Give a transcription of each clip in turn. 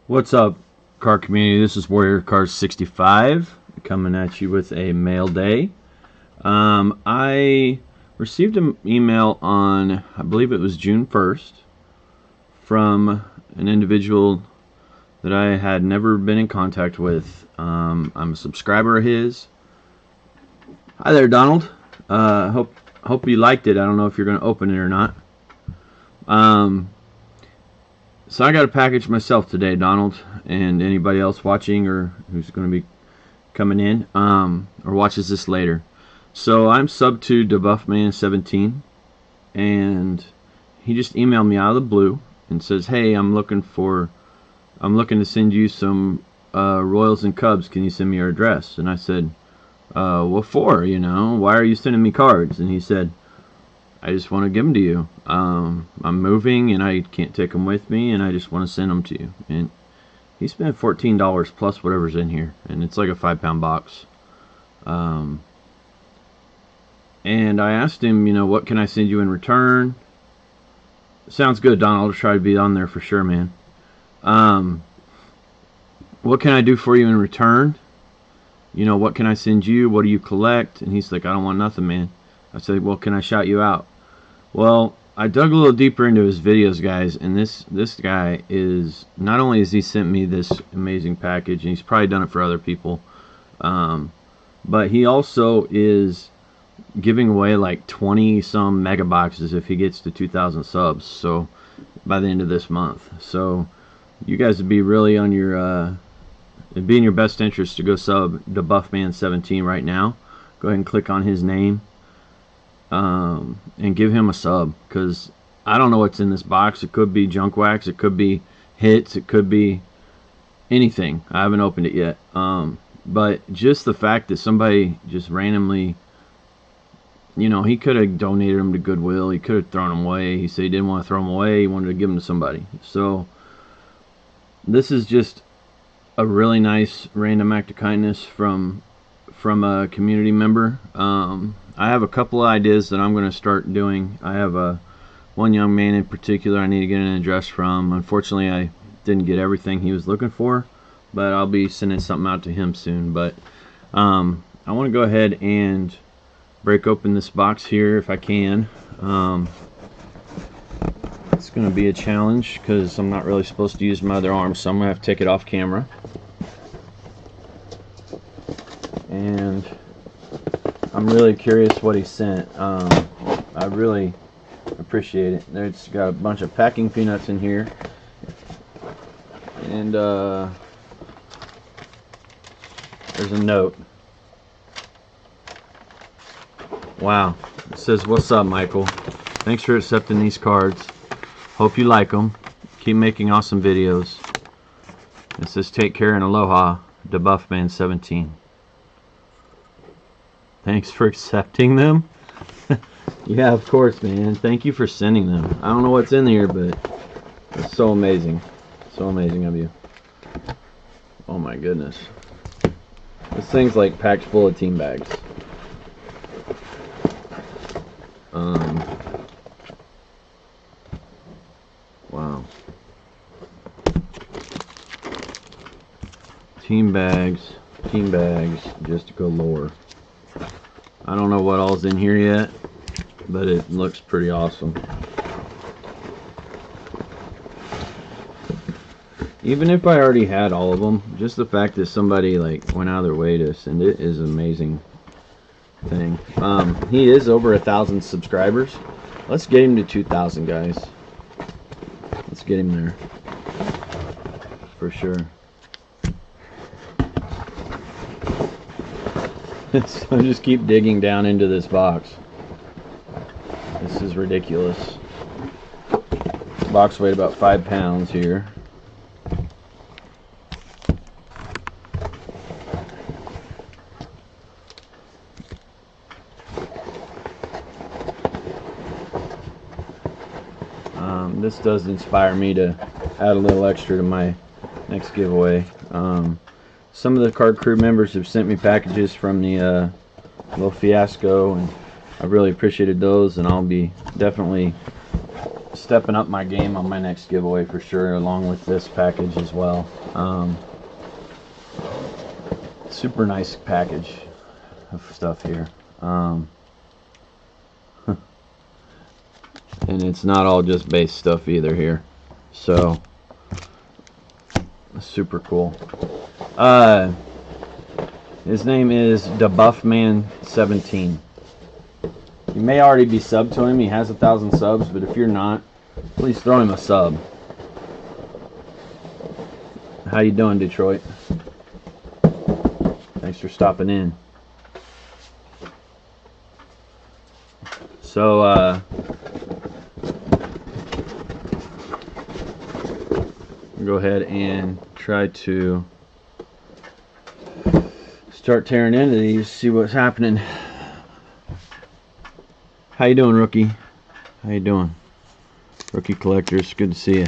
What's up, car community? This is Warrior Cars 65 coming at you with a mail day. I received an email on, I believe it was June 1st, from an individual that I had never been in contact with. I'm a subscriber of his. Hi there, Donald. Hope you liked it. I don't know if you're going to open it or not. So I got a package myself today, Donald, and anybody else watching or who's going to be coming in or watches this later. So I'm sub to dabuffman17, and he just emailed me out of the blue and says, "Hey, I'm looking to send you some Royals and Cubs. Can you send me your address?" And I said, "What for? You know, why are you sending me cards?" And he said, "I just want to give them to you. I'm moving and I can't take them with me, and I just want to send them to you." And he spent $14 plus whatever's in here, and it's like a 5-pound box. And I asked him, you know, what can I send you in return? Sounds good, Donald. I'll try to be on there for sure, man. What can I do for you in return? You know, what can I send you? What do you collect? And he's like, "I don't want nothing, man." I said, "Well, can I shout you out?" Well, I dug a little deeper into his videos, guys, and this guy is, not only has he sent me this amazing package, and he's probably done it for other people, but he also is giving away like 20 some mega boxes if he gets to 2,000 subs, so by the end of this month. So you guys would be really on your it'd be in your best interest to go sub dabuffman17 right now. Go ahead and click on his name and give him a sub, because I don't know what's in this box. It could be junk wax, it could be hits, it could be anything. I haven't opened it yet, but just the fact that somebody just randomly, you know, he could have donated them to Goodwill, he could have thrown them away. He said he didn't want to throw them away, he wanted to give them to somebody. So this is just a really nice random act of kindness from a community member. I have a couple of ideas that I'm going to start doing. I have one young man in particular I need to get an address from. Unfortunately, I didn't get everything he was looking for, but I'll be sending something out to him soon. But I want to go ahead and break open this box here if I can. It's going to be a challenge because I'm not really supposed to use my other arm, so I'm going to have to take it off camera. And I'm really curious what he sent. I really appreciate it. It's got a bunch of packing peanuts in here, and there's a note. Wow. It says, "What's up, Michael? Thanks for accepting these cards. Hope you like them. Keep making awesome videos." It says, "Take care and aloha, dabuffman17. Thanks for accepting them." Yeah, of course, man. Thank you for sending them. I don't know what's in here, but it's so amazing. So amazing of you. Oh my goodness. This thing's like packed full of team bags. Wow. Team bags, just galore. I don't know what all's in here yet, but it looks pretty awesome. Even if I already had all of them, just the fact that somebody like went out of their way to send it is an amazing thing. He is over 1,000 subscribers. Let's get him to 2,000, guys. Let's get him there for sure. So just keep digging down into this box. This is ridiculous. The box weighed about 5 pounds here. This does inspire me to add a little extra to my next giveaway. Some of the card crew members have sent me packages from the little fiasco, and I really appreciated those, and I'll be definitely stepping up my game on my next giveaway for sure, along with this package as well. Super nice package of stuff here. And it's not all just base stuff either here. So, super cool. His name is dabuffman17. You may already be subbed to him. He has 1,000 subs, but if you're not, please throw him a sub. How you doing, Detroit? Thanks for stopping in. So, go ahead and try to start tearing into these, see what's happening. How you doing, Rookie? How you doing? Rookie Collectors, good to see you.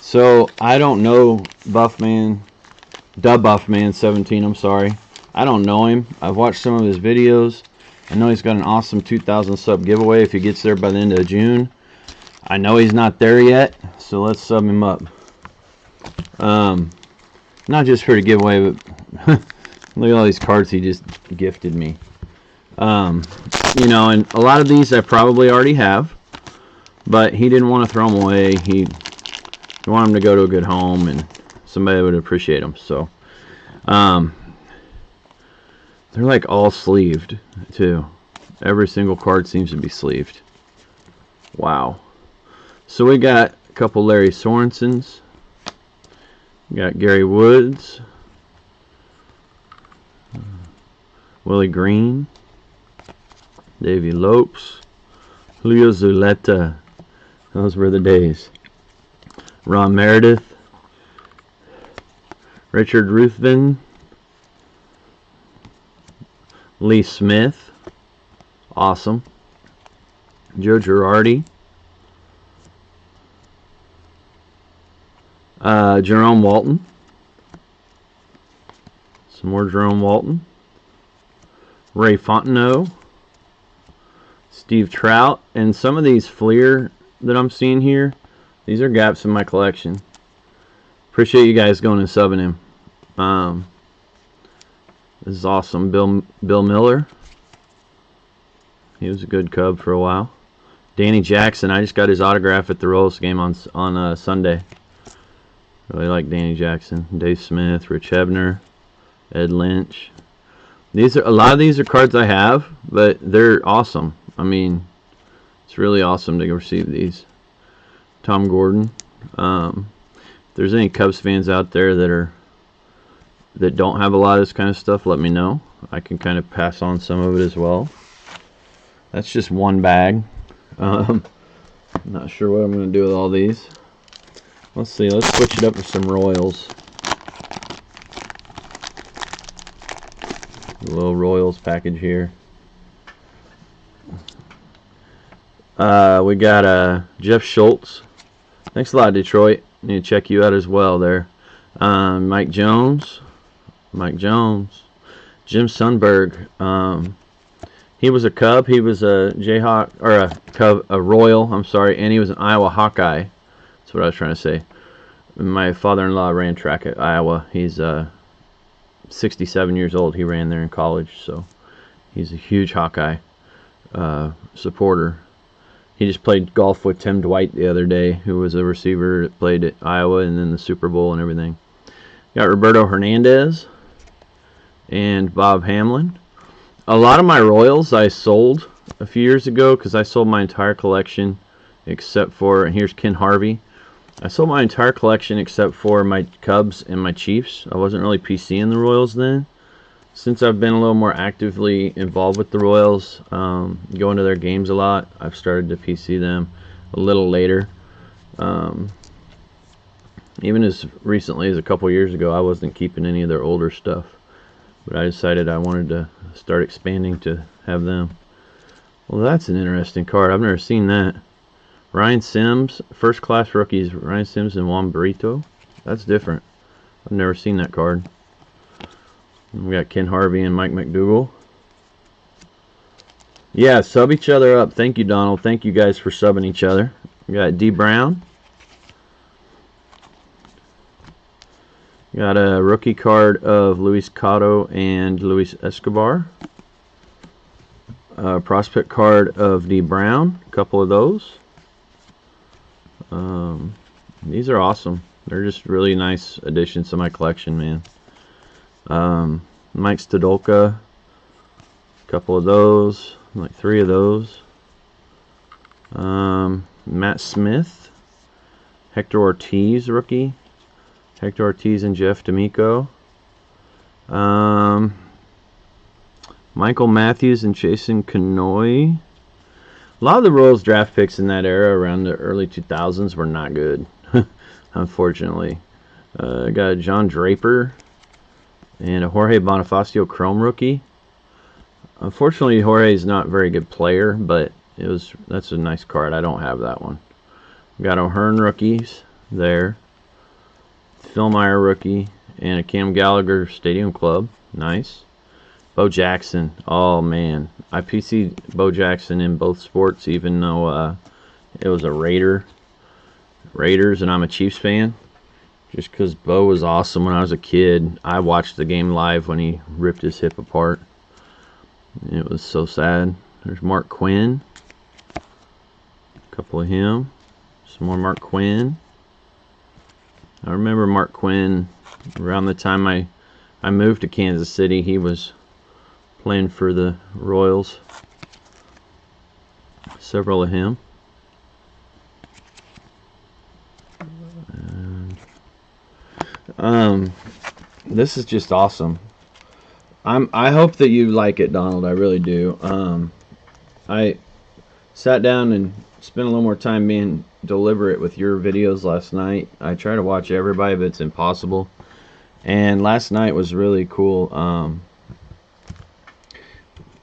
So, I don't know dabuffman17, I'm sorry. I don't know him. I've watched some of his videos. I know he's got an awesome 2,000 sub giveaway if he gets there by the end of June. I know he's not there yet, so let's sub him up. Not just for the giveaway, but look at all these cards he just gifted me. You know, and a lot of these I probably already have, but he didn't want to throw them away. He wanted them to go to a good home and somebody would appreciate them. So, they're like all sleeved too. Every single card seems to be sleeved. Wow. So we got a couple Larry Sorensens. We got Gary Woods. Willie Green. Davey Lopes. Julio Zuleta. Those were the days. Ron Meredith. Richard Ruthven. Lee Smith. Awesome. Joe Girardi. Jerome Walton. Some more Jerome Walton. Ray Fontenot. Steve Trout. And some of these Fleer that I'm seeing here, these are gaps in my collection. Appreciate you guys going and subbing him. This is awesome. Bill Miller. He was a good Cub for a while. Danny Jackson. I just got his autograph at the Royals game on Sunday. Really like Danny Jackson. Dave Smith, Rich Hebner, Ed Lynch. A lot of these are cards I have, but they're awesome. I mean, it's really awesome to receive these. Tom Gordon. If there's any Cubs fans out there that don't have a lot of this kind of stuff, let me know. I can kind of pass on some of it as well. That's just one bag. I'm not sure what I'm going to do with all these. Let's see. Let's switch it up with some Royals. A little Royals package here. We got Jeff Schultz. Thanks a lot, Detroit. Need to check you out as well there. Mike Jones. Jim Sundberg. He was a Cub. He was a Jayhawk, or a Royal, I'm sorry, and he was an Iowa Hawkeye. That's what I was trying to say. My father-in-law ran track at Iowa. He's 67 years old. He ran there in college, so he's a huge Hawkeye supporter. He just played golf with Tim Dwight the other day, who was a receiver that played at Iowa and then the Super Bowl and everything. Got Roberto Hernandez and Bob Hamlin. A lot of my Royals I sold a few years ago because I sold my entire collection except for, and here's Ken Harvey. I sold my entire collection except for my Cubs and my Chiefs. I wasn't really PCing the Royals then. Since I've been a little more actively involved with the Royals, going to their games a lot, I've started to PC them a little later. Even as recently as a couple years ago, I wasn't keeping any of their older stuff. But I decided I wanted to start expanding to have them. Well, that's an interesting card. I've never seen that. Ryan Sims, first class rookies, Ryan Sims and Juan Burrito. That's different. I've never seen that card. And we got Ken Harvey and Mike McDougal. Yeah, sub each other up. Thank you, Donald. Thank you guys for subbing each other. We got D. Brown. Got a rookie card of Luis Cotto and Luis Escobar. A prospect card of D. Brown. A couple of those. These are awesome. They're just really nice additions to my collection, man. Mike Stodolka. A couple of those. Like 3 of those. Matt Smith. Hector Ortiz, rookie. Hector Ortiz and Jeff D'Amico. Michael Matthews and Jason Canoy. A lot of the Royals draft picks in that era around the early 2000s were not good, unfortunately. I got a John Draper and a Jorge Bonifacio Chrome rookie. Unfortunately, Jorge is not a very good player, but that's a nice card. I don't have that one. Got O'Hearn rookies there. Phil Meyer rookie and a Cam Gallagher Stadium Club. Nice. Bo Jackson. Oh man, I PC'd Bo Jackson in both sports, even though it was a Raiders, and I'm a Chiefs fan. Just because Bo was awesome when I was a kid. I watched the game live when he ripped his hip apart. It was so sad. There's Mark Quinn. A couple of him. Some more Mark Quinn. I remember Mark Quinn around the time I moved to Kansas City. He was playing for the Royals. Several of him. And, this is just awesome. I hope that you like it, Donald. I really do. I sat down and spent a little more time being deliberate with your videos last night. I try to watch everybody, but it's impossible. And last night was really cool.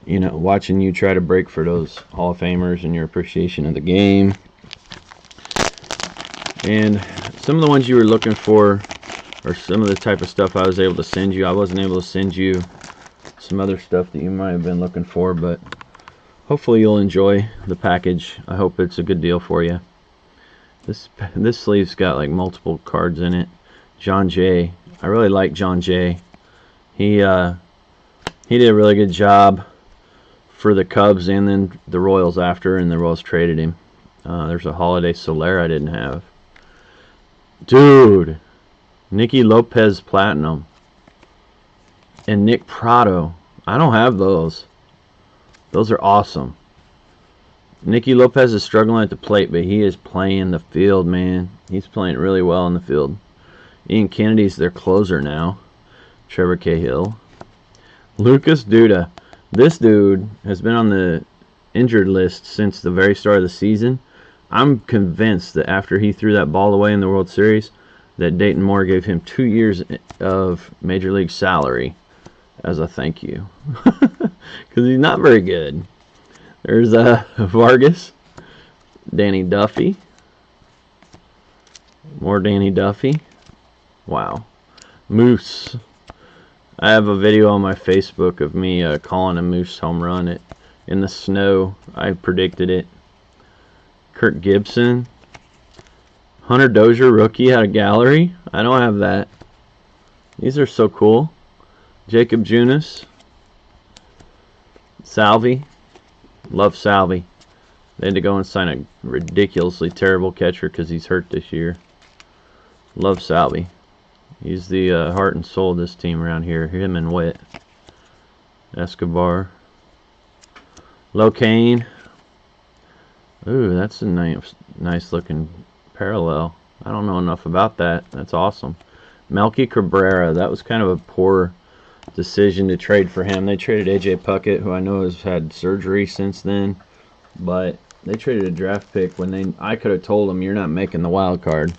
You know, watching you try to break for those Hall of Famers and your appreciation of the game. And some of the ones you were looking for, or some of the type of stuff I was able to send you. I wasn't able to send you some other stuff that you might have been looking for, but hopefully you'll enjoy the package. I hope it's a good deal for you. This sleeve's got like multiple cards in it. John Jay. I really like John Jay. He did a really good job for the Cubs and then the Royals after, and the Royals traded him. There's a Holiday Soler I didn't have. Dude, Nicky Lopez Platinum and Nick Prado. I don't have those. Those are awesome. Nicky Lopez is struggling at the plate, but he is playing the field, man. He's playing really well in the field. Ian Kennedy's their closer now. Trevor Cahill. Lucas Duda. This dude has been on the injured list since the very start of the season. I'm convinced that after he threw that ball away in the World Series, that Dayton Moore gave him 2 years of Major League salary as a thank you. Because he's not very good. There's Vargas. Danny Duffy. More Danny Duffy. Wow. Moose. I have a video on my Facebook of me calling a Moose home run in the snow. I predicted it. Kirk Gibson. Hunter Dozier, rookie out of gallery. I don't have that. These are so cool. Jacob Junis. Salvi. Love Salvi. They had to go and sign a ridiculously terrible catcher because he's hurt this year. Love Salvi. He's the heart and soul of this team around here. Him and Witt. Escobar. Locaine. Ooh, that's a nice looking parallel. I don't know enough about that. That's awesome. Melky Cabrera. That was kind of a poor decision to trade for him. They traded AJ Puckett, who I know has had surgery since then. But they traded a draft pick when I could have told them, you're not making the wild card.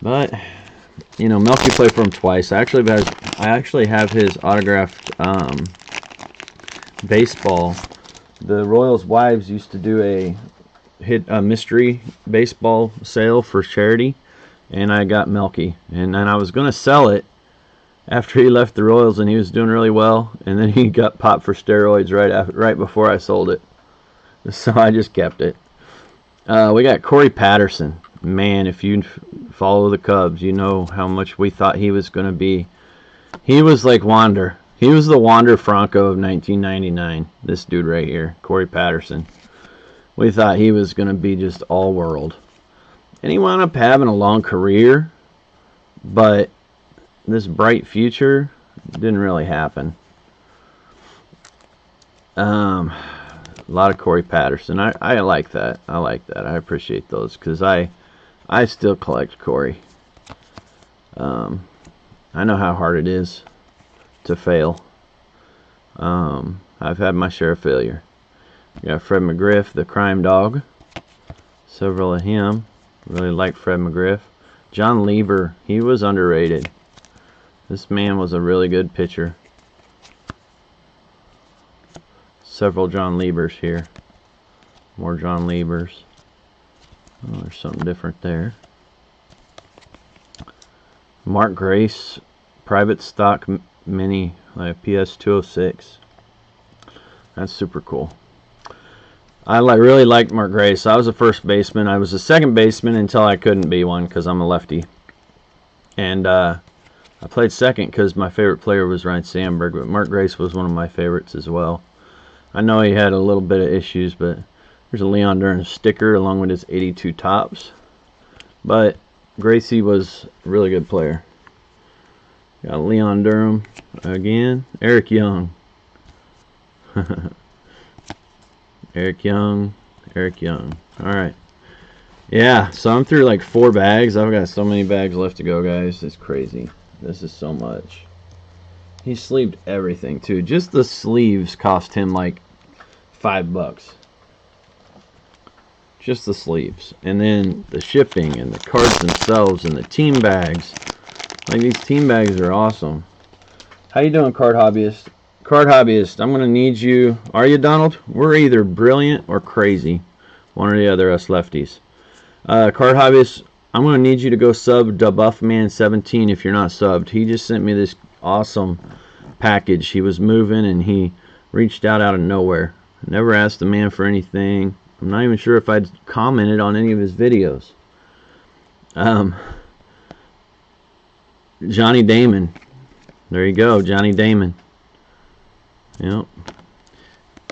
But you know, Melky played for him twice. I actually have his autographed baseball. The Royals' wives used to do a mystery baseball sale for charity, and I got Melky. And then I was going to sell it after he left the Royals, and he was doing really well. And then he got popped for steroids right before I sold it. So I just kept it. We got Corey Patterson. Man, if you follow the Cubs, you know how much we thought he was going to be. He was like Wander. He was the Wander Franco of 1999. This dude right here, Corey Patterson. We thought he was going to be just all world. And he wound up having a long career, but this bright future didn't really happen. A lot of Corey Patterson. I like that. I like that. I appreciate those because I still collect Corey. I know how hard it is to fail. I've had my share of failure. We got Fred McGriff, the crime dog. Several of him. Really like Fred McGriff. John Lieber, he was underrated. This man was a really good pitcher. Several John Liebers here. More John Liebers. Oh, there's something different there. Mark Grace, private stock mini, like PS 206. That's super cool. I really liked Mark Grace. I was a first baseman. I was a second baseman until I couldn't be one because I'm a lefty. And I played second because my favorite player was Ryan Sandberg, but Mark Grace was one of my favorites as well. I know he had a little bit of issues, but there's a Leon Durham sticker along with his 82 tops. But Gracie was a really good player. Got Leon Durham again. Eric Young. Eric Young. Alright. Yeah, so I'm through like 4 bags. I've got so many bags left to go, guys. It's crazy. This is so much. He sleeved everything, too. Just the sleeves cost him like $5. Just the sleeves. And then the shipping and the cards themselves and the team bags. Like, these team bags are awesome. How you doing, Card Hobbyist? Card Hobbyist, I'm going to need you. Are you, Donald? We're either brilliant or crazy. One or the other, us lefties. Card Hobbyist, I'm going to need you to go sub dabuffman17 if you're not subbed. He just sent me this awesome package. He was moving and he reached out of nowhere. Never asked the man for anything. I'm not even sure if I'd commented on any of his videos. Johnny Damon. There you go, Johnny Damon. Yep.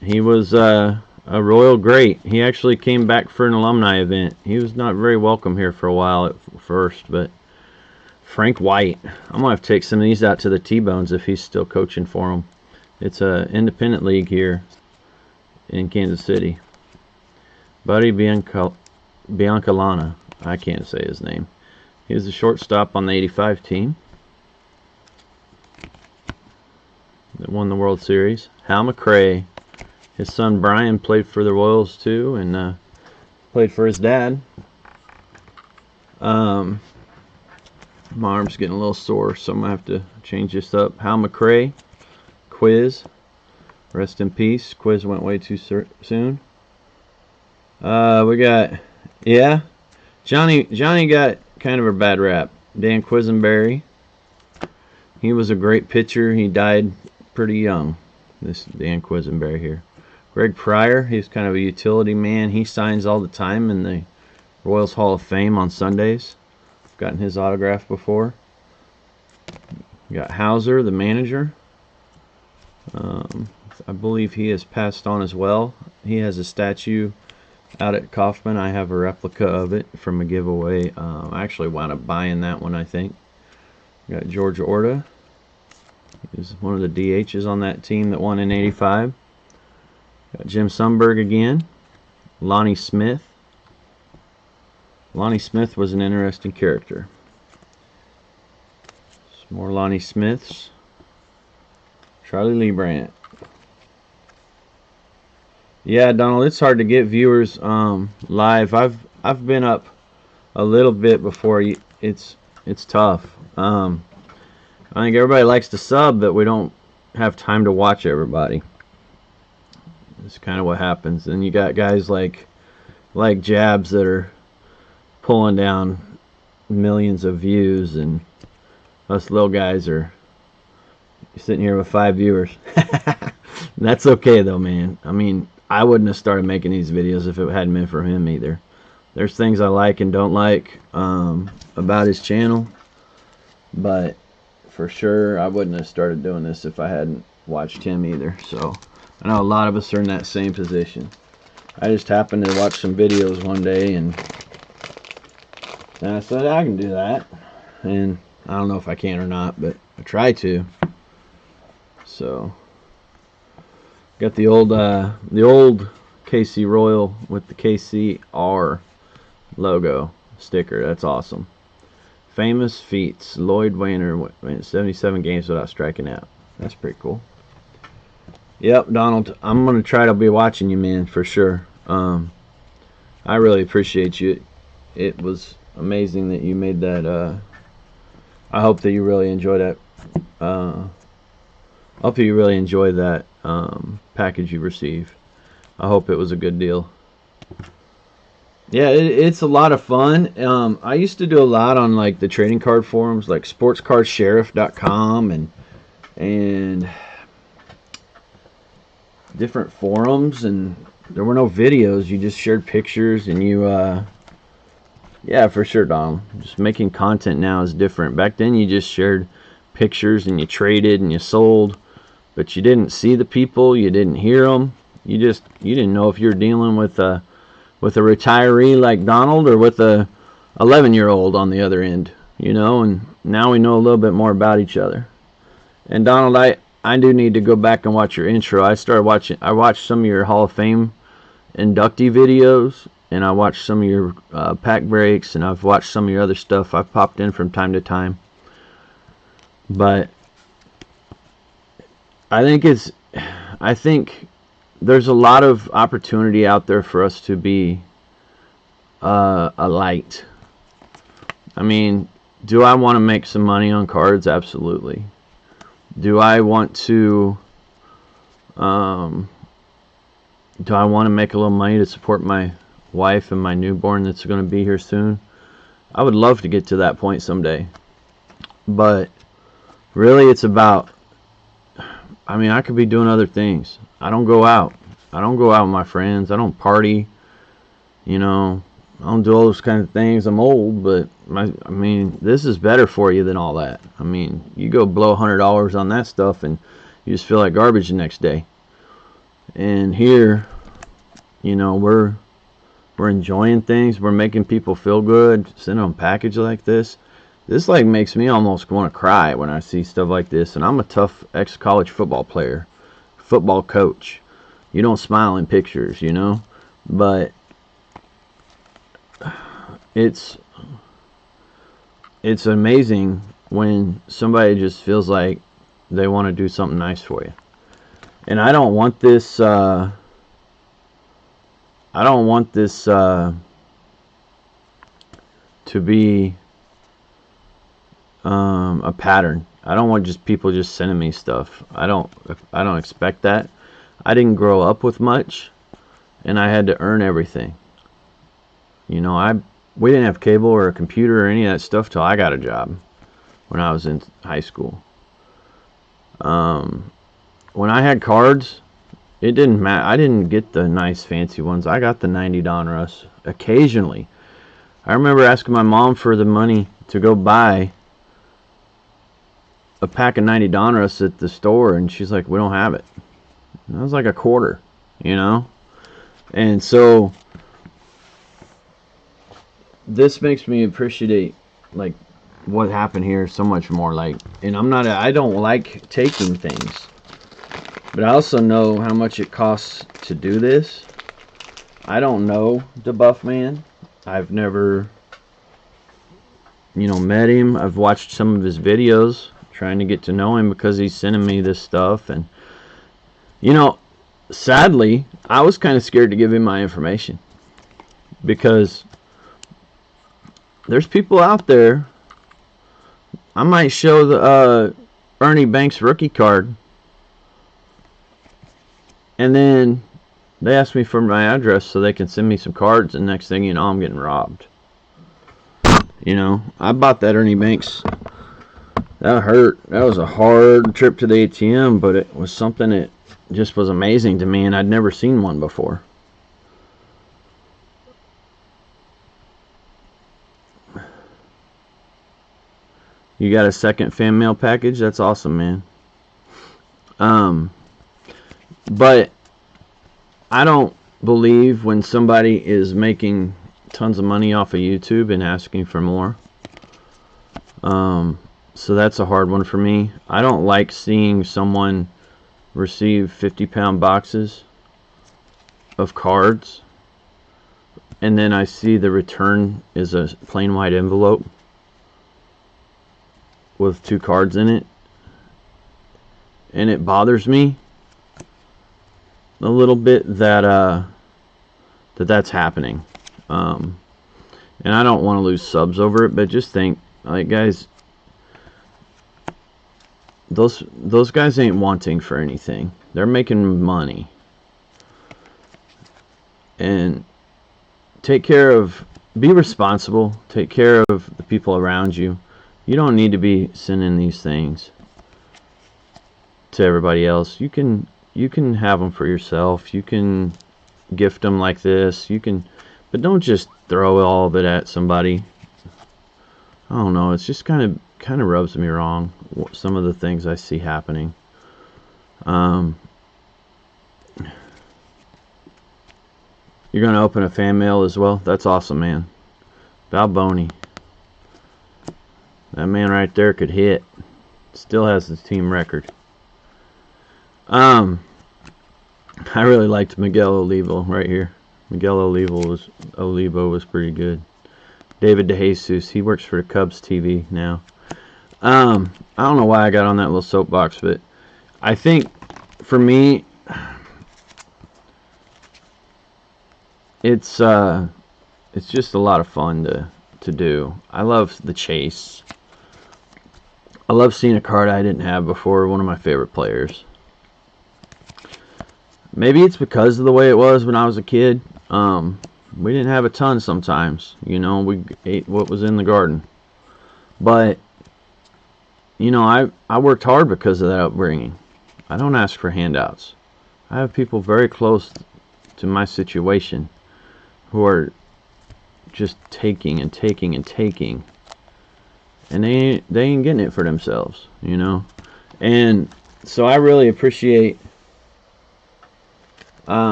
He was a royal great. He actually came back for an alumni event. He was not very welcome here for a while at first, but Frank White. I'm going to have to take some of these out to the T-Bones if he's still coaching for them. It's an independent league here in Kansas City. Buddy Biancalana. I can't say his name. He was the shortstop on the 85 team that won the World Series. Hal McRae. His son Brian played for the Royals too, and played for his dad. My arm's getting a little sore, so I'm going to have to change this up. Hal McRae. Quiz. Rest in peace. Quiz went way too soon. We got, yeah, Johnny got kind of a bad rap. Dan Quisenberry. He was a great pitcher. He died pretty young. This Dan Quisenberry here. Greg Pryor, he's kind of a utility man. He signs all the time in the Royals Hall of Fame on Sundays. I've gotten his autograph before. We got Hauser, the manager. I believe he has passed on as well. He has a statue out at Kauffman. I have a replica of it from a giveaway. I actually wound up buying that one, I think. We got George Orta. He's one of the DHs on that team that won in '85. Got Jim Sundberg again. Lonnie Smith. Lonnie Smith was an interesting character. Some more Lonnie Smiths. Charlie Lee Brandt. Yeah, Donald, it's hard to get viewers live. I've been up a little bit before. It's tough. I think everybody likes to sub, but we don't have time to watch everybody. That's kind of what happens. And you got guys like Jabs that are pulling down millions of views, and us little guys are sitting here with 5 viewers. That's okay though, man. I mean, I wouldn't have started making these videos if it hadn't been for him either. there's things I like and don't like about his channel, but for sure I wouldn't have started doing this if I hadn't watched him either. So I know a lot of us are in that same position. I just happened to watch some videos one day, and I said I can do that, and I don't know if I can or not, but I try to. So got the old KC Royal with the KCR logo sticker. That's awesome. Famous feats. Lloyd Wayner, 77 games without striking out. That's pretty cool. Yep, Donald, I'm going to try to be watching you, man, for sure. I really appreciate you. It was amazing that you made that. I hope that you really enjoy that. I hope that you really enjoy that package you received. I hope it was a good deal. Yeah, it's a lot of fun. I used to do a lot on like the trading card forums, like sportscardsheriff.com and different forums, and there were no videos. You just shared pictures, and you yeah, for sure, Donald. Just making content now is different. Back then you just shared pictures and you traded and you sold, but you didn't see the people, you didn't hear them. You didn't know if you were dealing with a retiree like Donald or with a 11-year-old on the other end, you know. And now we know a little bit more about each other. And Donald, I do need to go back and watch your intro. I watched some of your Hall of Fame inductee videos, and I watched some of your pack breaks, and I've watched some of your other stuff. I've popped in from time to time. But I think there's a lot of opportunity out there for us to be a light. I mean, do I want to make some money on cards? Absolutely. Do I want to make a little money to support my wife and my newborn that's going to be here soon? I would love to get to that point someday. But really, it's about, I mean, I could be doing other things. I don't go out. I don't go out with my friends. I don't party. You know, I don't do all those kind of things. I'm old, but I mean, this is better for you than all that. I mean, you go blow $100 on that stuff and you just feel like garbage the next day. And here, you know, we're enjoying things. We're making people feel good. Sending them a package like this. This like makes me almost want to cry when I see stuff like this. And I'm a tough ex-college football player, football coach. You don't smile in pictures, you know, but it's amazing when somebody just feels like they want to do something nice for you. And I don't want this to be a pattern. I don't want just people just sending me stuff. I don't expect that. I didn't grow up with much, and I had to earn everything. You know, we didn't have cable or a computer or any of that stuff till I got a job when I was in high school. When I had cards, it didn't matter. I didn't get the nice fancy ones. I got the 90 Donruss occasionally. I remember asking my mom for the money to go buy a pack of 90 Donruss at the store, and she's like, we don't have it. And that was like a quarter, you know. And so this makes me appreciate like what happened here so much more. Like, and I don't like taking things, but I also know how much it costs to do this. I don't know dabuffman. I've never, you know, met him. I've watched some of his videos trying to get to know him because he's sending me this stuff. And you know, sadly, I was kind of scared to give him my information because there's people out there. I might show the Ernie Banks rookie card, and then they ask me for my address so they can send me some cards, and next thing you know, I'm getting robbed. You know, I bought that Ernie Banks. That hurt. That was a hard trip to the ATM, but it was something that just was amazing to me, and I'd never seen one before. You got a second fan mail package? That's awesome, man. But I don't believe when somebody is making tons of money off of YouTube and asking for more. So that's a hard one for me. I don't like seeing someone receive 50-pound boxes of cards and then I see the return is a plain white envelope with 2 cards in it, and it bothers me a little bit that that's happening. And I don't want to lose subs over it, but just think, like, guys, those guys ain't wanting for anything. They're making money. And be responsible, take care of the people around you. You don't need to be sending these things to everybody else. You can have them for yourself. You can gift them like this. But don't just throw all of it at somebody. I don't know. It's just kind of rubs me wrong. Some of the things I see happening. You're going to open a fan mail as well? That's awesome, man. Balboni. That man right there could hit. Still has the team record. I really liked Miguel Olivo right here. Miguel Olivo was pretty good. David DeJesus, he works for the Cubs TV now. I don't know why I got on that little soapbox, but I think for me, it's just a lot of fun to do. I love the chase. I love seeing a card I didn't have before, one of my favorite players. Maybe it's because of the way it was when I was a kid. We didn't have a ton sometimes. You know, we ate what was in the garden. But, you know, I worked hard because of that upbringing. I don't ask for handouts. I have people very close to my situation who are just taking and taking and taking, and they ain't getting it for themselves, you know. And so I really appreciate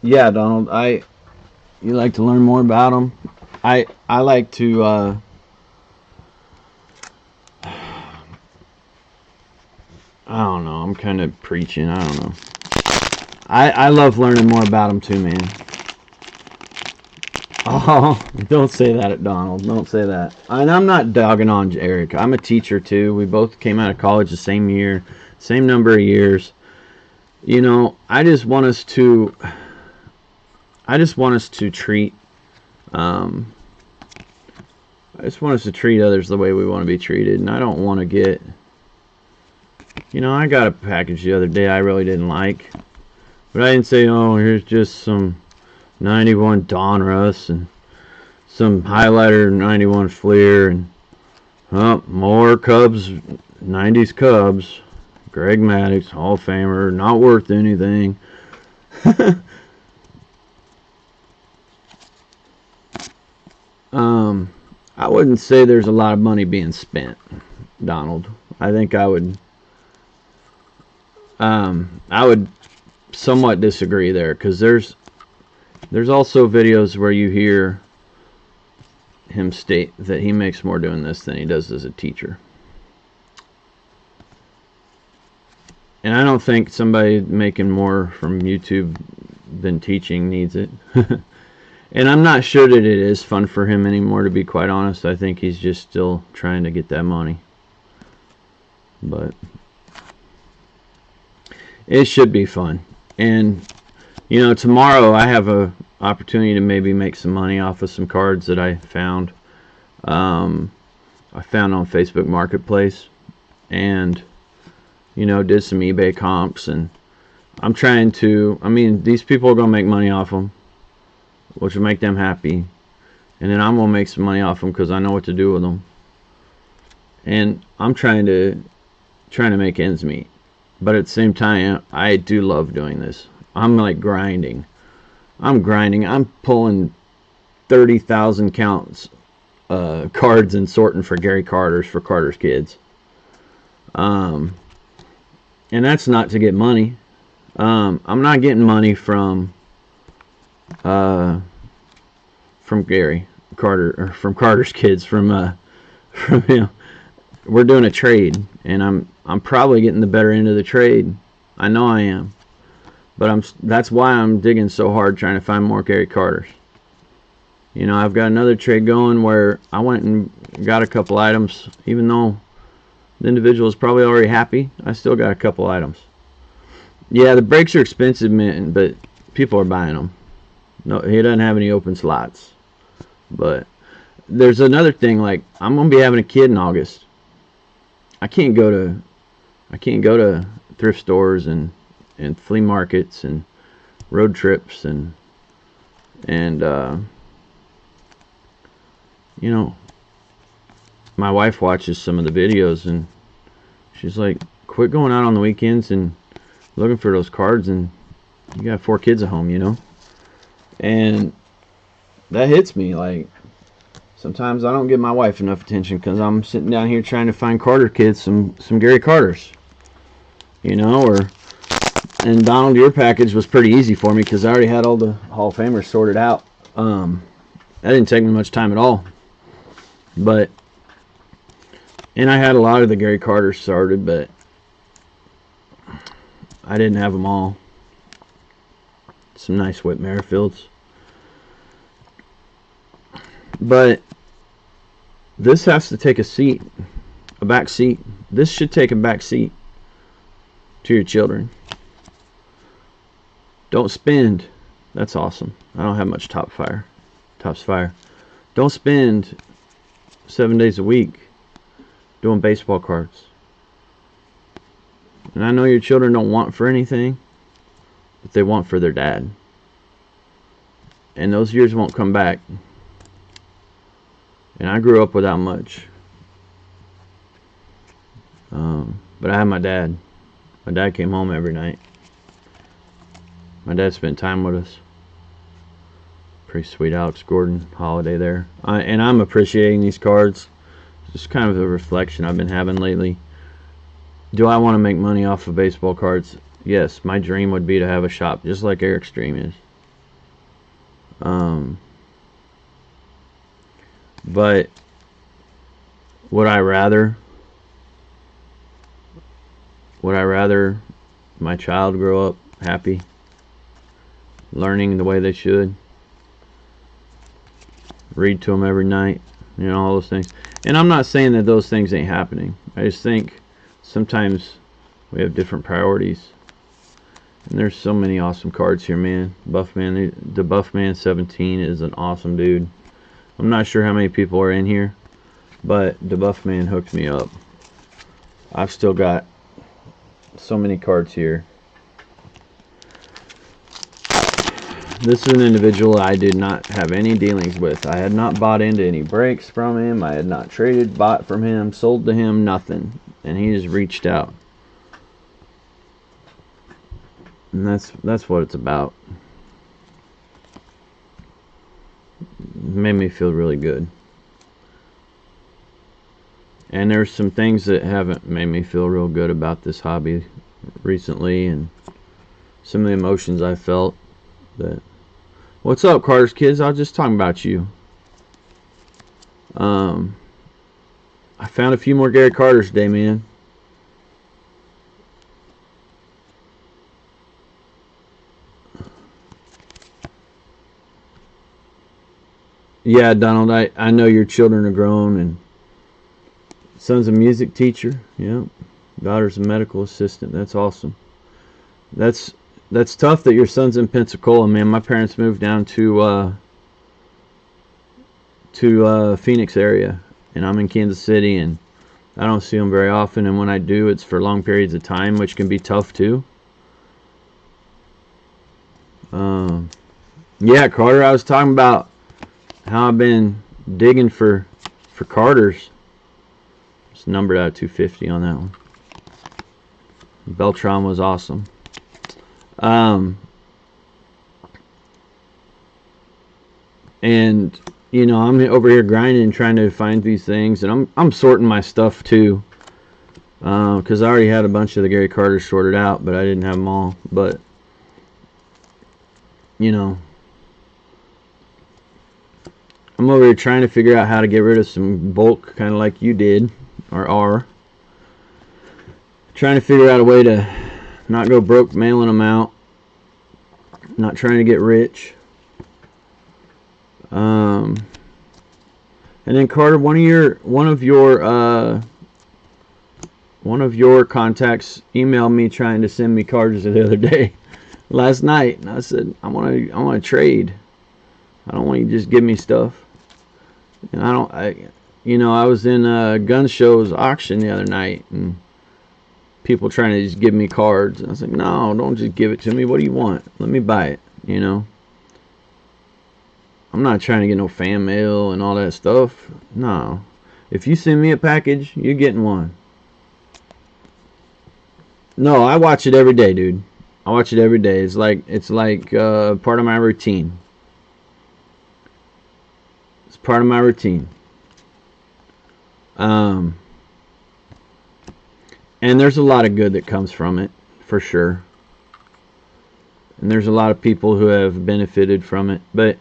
yeah, Donald, you like to learn more about them. I like to I don't know, I'm kind of preaching, I don't know. I love learning more about them too, man. Oh, don't say that at Donald. Don't say that. And I'm not dogging on Eric. I'm a teacher too. We both came out of college the same year, same number of years. You know, I just want us to treat others the way we want to be treated, and I don't want to get, you know, I got a package the other day I really didn't like, but I didn't say, oh, here's just some 91 Donruss and some highlighter 91 Fleer and more Cubs, 90s Cubs, Greg Maddux, Hall of Famer, not worth anything. I wouldn't say there's a lot of money being spent, Donald. I think I would somewhat disagree there, because there's also videos where you hear him state that he makes more doing this than he does as a teacher. And I don't think somebody making more from YouTube than teaching needs it. And I'm not sure that it is fun for him anymore, to be quite honest. I think he's just still trying to get that money. But it should be fun. And, you know, tomorrow I have a opportunity to maybe make some money off of some cards that I found. I found on Facebook Marketplace. And, you know, did some eBay comps. And I'm trying to, I mean, these people are going to make money off them, which will make them happy. And then I'm going to make some money off them because I know what to do with them. And I'm trying to make ends meet. But at the same time, I do love doing this. I'm like grinding. I'm pulling 30,000 counts cards and sorting for Gary Carter's for Carter's kids. And that's not to get money. I'm not getting money from Gary Carter, or from Carter's kids, from him. We're doing a trade, and I'm probably getting the better end of the trade. I know I am, but that's why I'm digging so hard trying to find more Gary Carters. You know, I've got another trade going where I went and got a couple items, even though the individual is probably already happy. I still got a couple items. Yeah, the breaks are expensive, man, but people are buying them. No, he doesn't have any open slots. But there's another thing, like, I'm gonna be having a kid in August. I can't go to thrift stores and flea markets and road trips and you know, my wife watches some of the videos and she's like, quit going out on the weekends and looking for those cards, and you got 4 kids at home, you know. And that hits me. Like, sometimes I don't give my wife enough attention because I'm sitting down here trying to find Carter kids some Gary Carters, you know. And Donald, your package was pretty easy for me because I already had all the Hall of Famers sorted out. That didn't take me much time at all. And I had a lot of the Gary Carters sorted, but I didn't have them all. Some nice Whit Merrifields. But this has to take a back seat. This should take a back seat to your children. Don't spend. That's awesome. I don't have much Topps Fire. Don't spend 7 days a week doing baseball cards. And I know your children don't want for anything, but they want for their dad. And those years won't come back. And I grew up without much. But I had my dad. My dad came home every night. My dad spent time with us. Pretty sweet Alex Gordon holiday there. And I'm appreciating these cards. Just kind of a reflection I've been having lately. Do I want to make money off of baseball cards? Yes, my dream would be to have a shop just like Eric's dream is. But would I rather my child grow up happy, learning the way they should, read to them every night, you know, all those things? And I'm not saying that those things ain't happening. I just think sometimes we have different priorities. And there's so many awesome cards here, man. dabuffman17 is an awesome dude. I'm not sure how many people are in here, but dabuffman hooked me up. I've still got so many cards here. This is an individual I did not have any dealings with. I had not bought into any breaks from him. I had not traded, bought from him, sold to him, nothing. And he just reached out. And that's what it's about. It made me feel really good. And there's some things that haven't made me feel real good about this hobby recently, and some of the emotions I felt. That, what's up, Carter's kids? I was just talking about you. I found a few more Gary Carters today, man. Yeah, Donald, I know your children are grown, and son's a music teacher. Yeah, daughter's a medical assistant. That's awesome. That's tough that your son's in Pensacola, man. My parents moved down to Phoenix area, and I'm in Kansas City, and I don't see them very often, and when I do, it's for long periods of time, which can be tough too. Yeah, Carter, I was talking about how I've been digging for Carters. It's numbered out of 250 on that one. Beltran was awesome. And you know, I'm over here grinding, trying to find these things, and I'm sorting my stuff too, because I already had a bunch of the Gary Carters sorted out, but I didn't have them all. But you know, I'm over here trying to figure out how to get rid of some bulk, kind of like you did, or are. Trying to figure out a way to not go broke mailing them out. Not trying to get rich. And then Carter, one of your contacts emailed me trying to send me cards the other day, last night, and I said I want to trade. I don't want you to just give me stuff. And I was in a gun show's auction the other night, and people trying to just give me cards, and I was like, no, don't just give it to me. What do you want? Let me buy it. You know, I'm not trying to get no fan mail and all that stuff. No, if you send me a package, you're getting one. No, I watch it every day, dude. I watch it every day. It's like part of my routine. It's part of my routine. And there's a lot of good that comes from it, for sure. And there's a lot of people who have benefited from it. But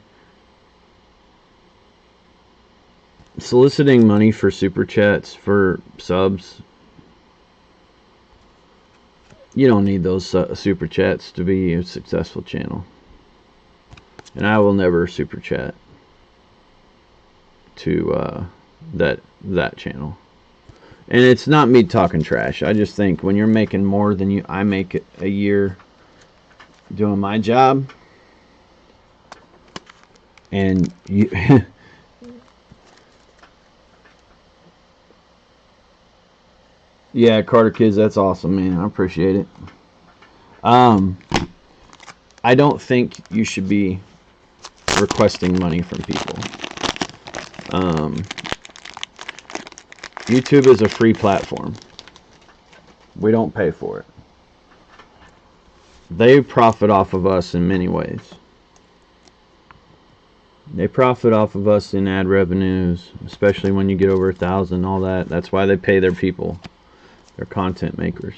soliciting money for super chats, for subs, you don't need those super chats to be a successful channel. And I will never super chat to that channel. And it's not me talking trash. I just think when you're making more than I make a year doing my job, and you yeah, Carter Kids, that's awesome, man. I appreciate it. I don't think you should be requesting money from people. YouTube is a free platform. We don't pay for it. They profit off of us in many ways. They profit off of us in ad revenues, especially when you get over 1,000, all that. That's why they pay their people, their content makers.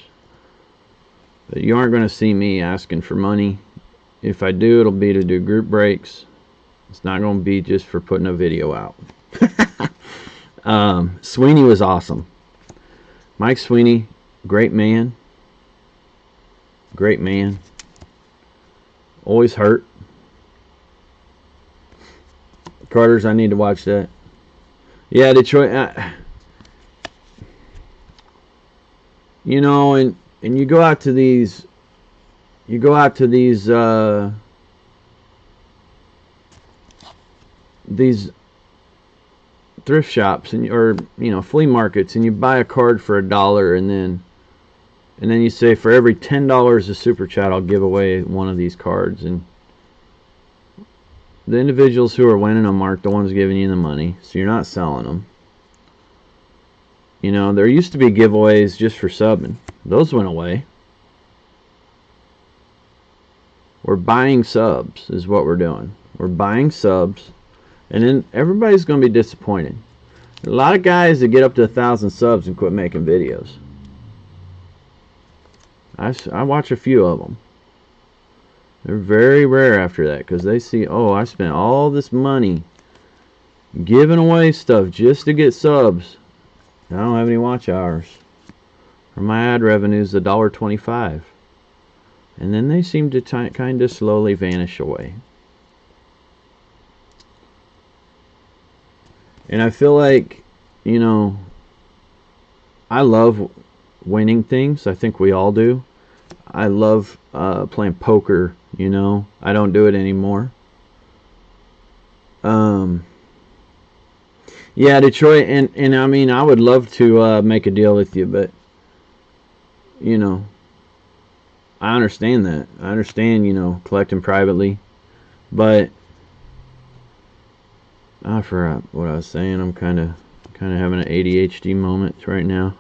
But you aren't going to see me asking for money. If I do, it'll be to do group breaks. It's not going to be just for putting a video out. Sweeney was awesome. Mike Sweeney, great man. Great man. Always hurt. Carter's, I need to watch that. Yeah, Detroit. You know, and you go out to these. You go out to these thrift shops or flea markets, and you buy a card for $1, and then you say, for every $10 of super chat, I'll give away one of these cards. And the individuals who are winning them aren't the ones giving you the money, so you're not selling them. You know, there used to be giveaways just for subbing. Those went away. We're buying subs is what we're doing. We're buying subs, and then everybody's going to be disappointed. There are a lot of guys that get up to 1,000 subs and quit making videos. I watch a few of them. They're very rare after that, because they see, oh, I spent all this money giving away stuff just to get subs. I don't have any watch hours. Or my ad revenue is $1.25. And then they seem to kind of slowly vanish away. And I feel like, I love winning things. I think we all do. I love playing poker, I don't do it anymore. Yeah, Detroit, and I mean, I would love to make a deal with you, but, I understand that. I understand, collecting privately, but I forgot what I was saying. I'm kind of having an ADHD moment right now.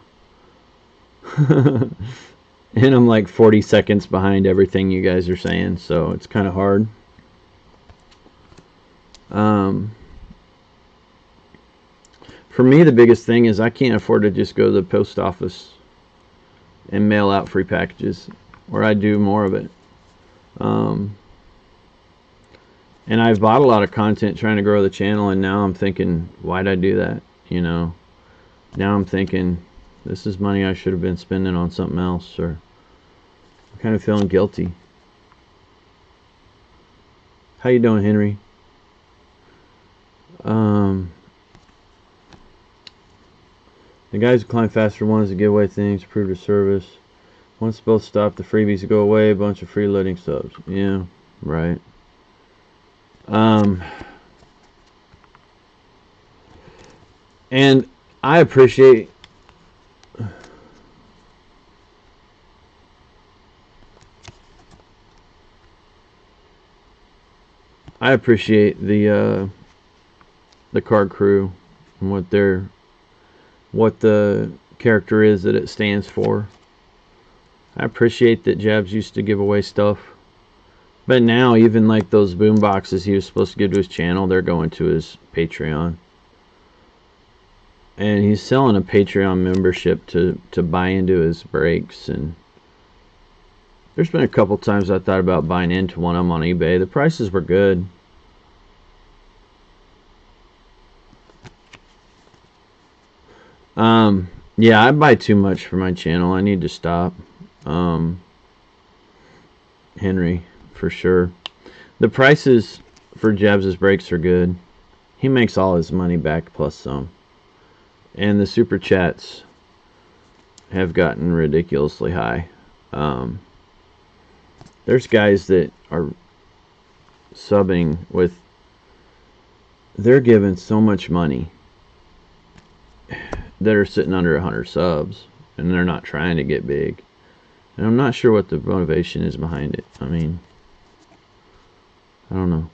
And I'm like 40 seconds behind everything you guys are saying, so it's kind of hard. For me, the biggest thing is I can't afford to just go to the post office and mail out free packages, where I do more of it. And I've bought a lot of content trying to grow the channel, and now I'm thinking, why'd I do that? You know, now I'm thinking, this is money I should have been spending on something else, or I'm kind of feeling guilty. How you doing, Henry? The guys who climb faster ones to give away things, prove their service. Once both stop, the freebies go away. A bunch of freeloading subs. Yeah, right. And I appreciate the card crew and what the character is that it stands for. I appreciate that Jabs used to give away stuff, but now even like those boom boxes he was supposed to give to his channel, they're going to his Patreon, and he's selling a Patreon membership to buy into his breaks. And there's been a couple times I thought about buying into one of them on eBay. The prices were good. Yeah, I buy too much for my channel. I need to stop. Henry, for sure. The prices for Jabs' breaks are good. He makes all his money back plus some. And the super chats have gotten ridiculously high. There's guys that are subbing with, they're giving so much money that are sitting under 100 subs, and they're not trying to get big. And I'm not sure what the motivation is behind it. I mean, I don't know.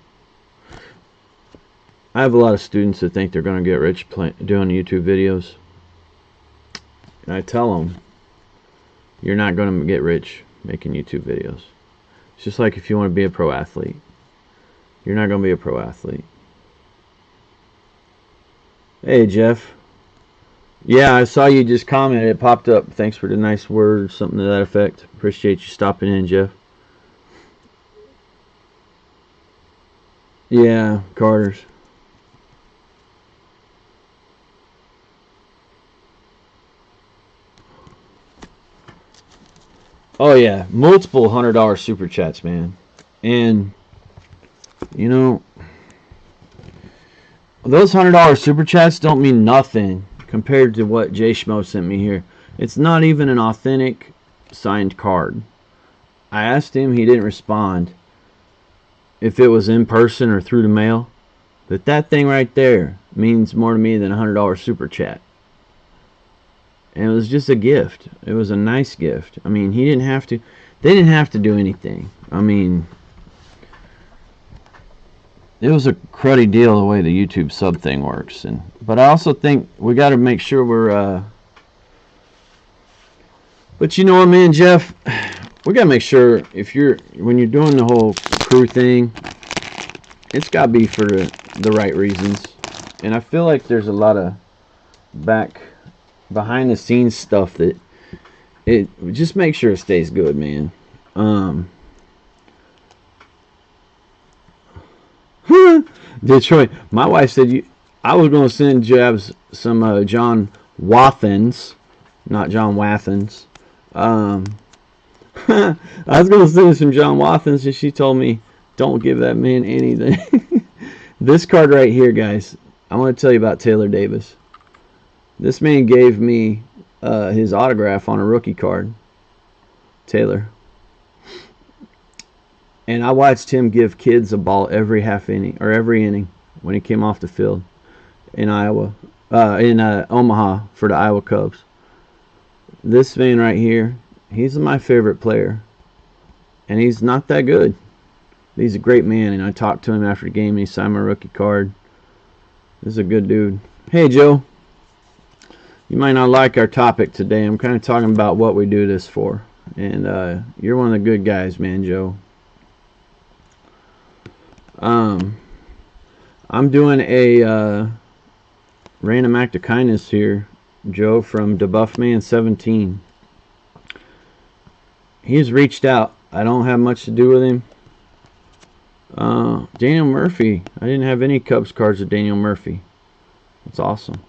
I have a lot of students that think they're going to get rich doing YouTube videos. And I tell them, you're not going to get rich making YouTube videos. It's just like if you want to be a pro athlete. You're not going to be a pro athlete. Hey, Jeff. Yeah, I saw you just commented. It popped up. Thanks for the nice words, something to that effect. Appreciate you stopping in, Jeff. Yeah, Carter's. Oh yeah, multiple $100 super chats, man. And you know, those $100 super chats don't mean nothing compared to what J Schmo sent me here. It's not even an authentic signed card. I asked him, he didn't respond. If it was in person or through the mail, that thing right there means more to me than a $100 super chat. And it was just a gift. It was a nice gift. I mean, he didn't have to. They didn't have to do anything. I mean, it was a cruddy deal the way the YouTube sub thing works. But I also think we got to make sure we're. But you know what, man, Jeff, we got to make sure when you're doing the whole crew thing, it's got to be for the right reasons. And I feel like there's a lot of behind the scenes stuff that it just make sure it stays good, man. Detroit, my wife said I was going to send Jabs some John Wathans, not John Wathans. I was going to send him some John Wathans, and she told me, don't give that man anything. This card right here, guys, I want to tell you about Taylor Davis. This man gave me his autograph on a rookie card, Taylor. And I watched him give kids a ball every half inning or every inning when he came off the field in Iowa, in Omaha for the Iowa Cubs. This man right here, he's my favorite player, and he's not that good. He's a great man, and I talked to him after the game, and he signed my rookie card. This is a good dude. Hey, Joe. You might not like our topic today. I'm kind of talking about what we do this for. And you're one of the good guys, man, Joe. I'm doing a random act of kindness here, Joe, from dabuffman17. He's reached out. I don't have much to do with him. Daniel Murphy. I didn't have any Cubs cards with Daniel Murphy. That's awesome.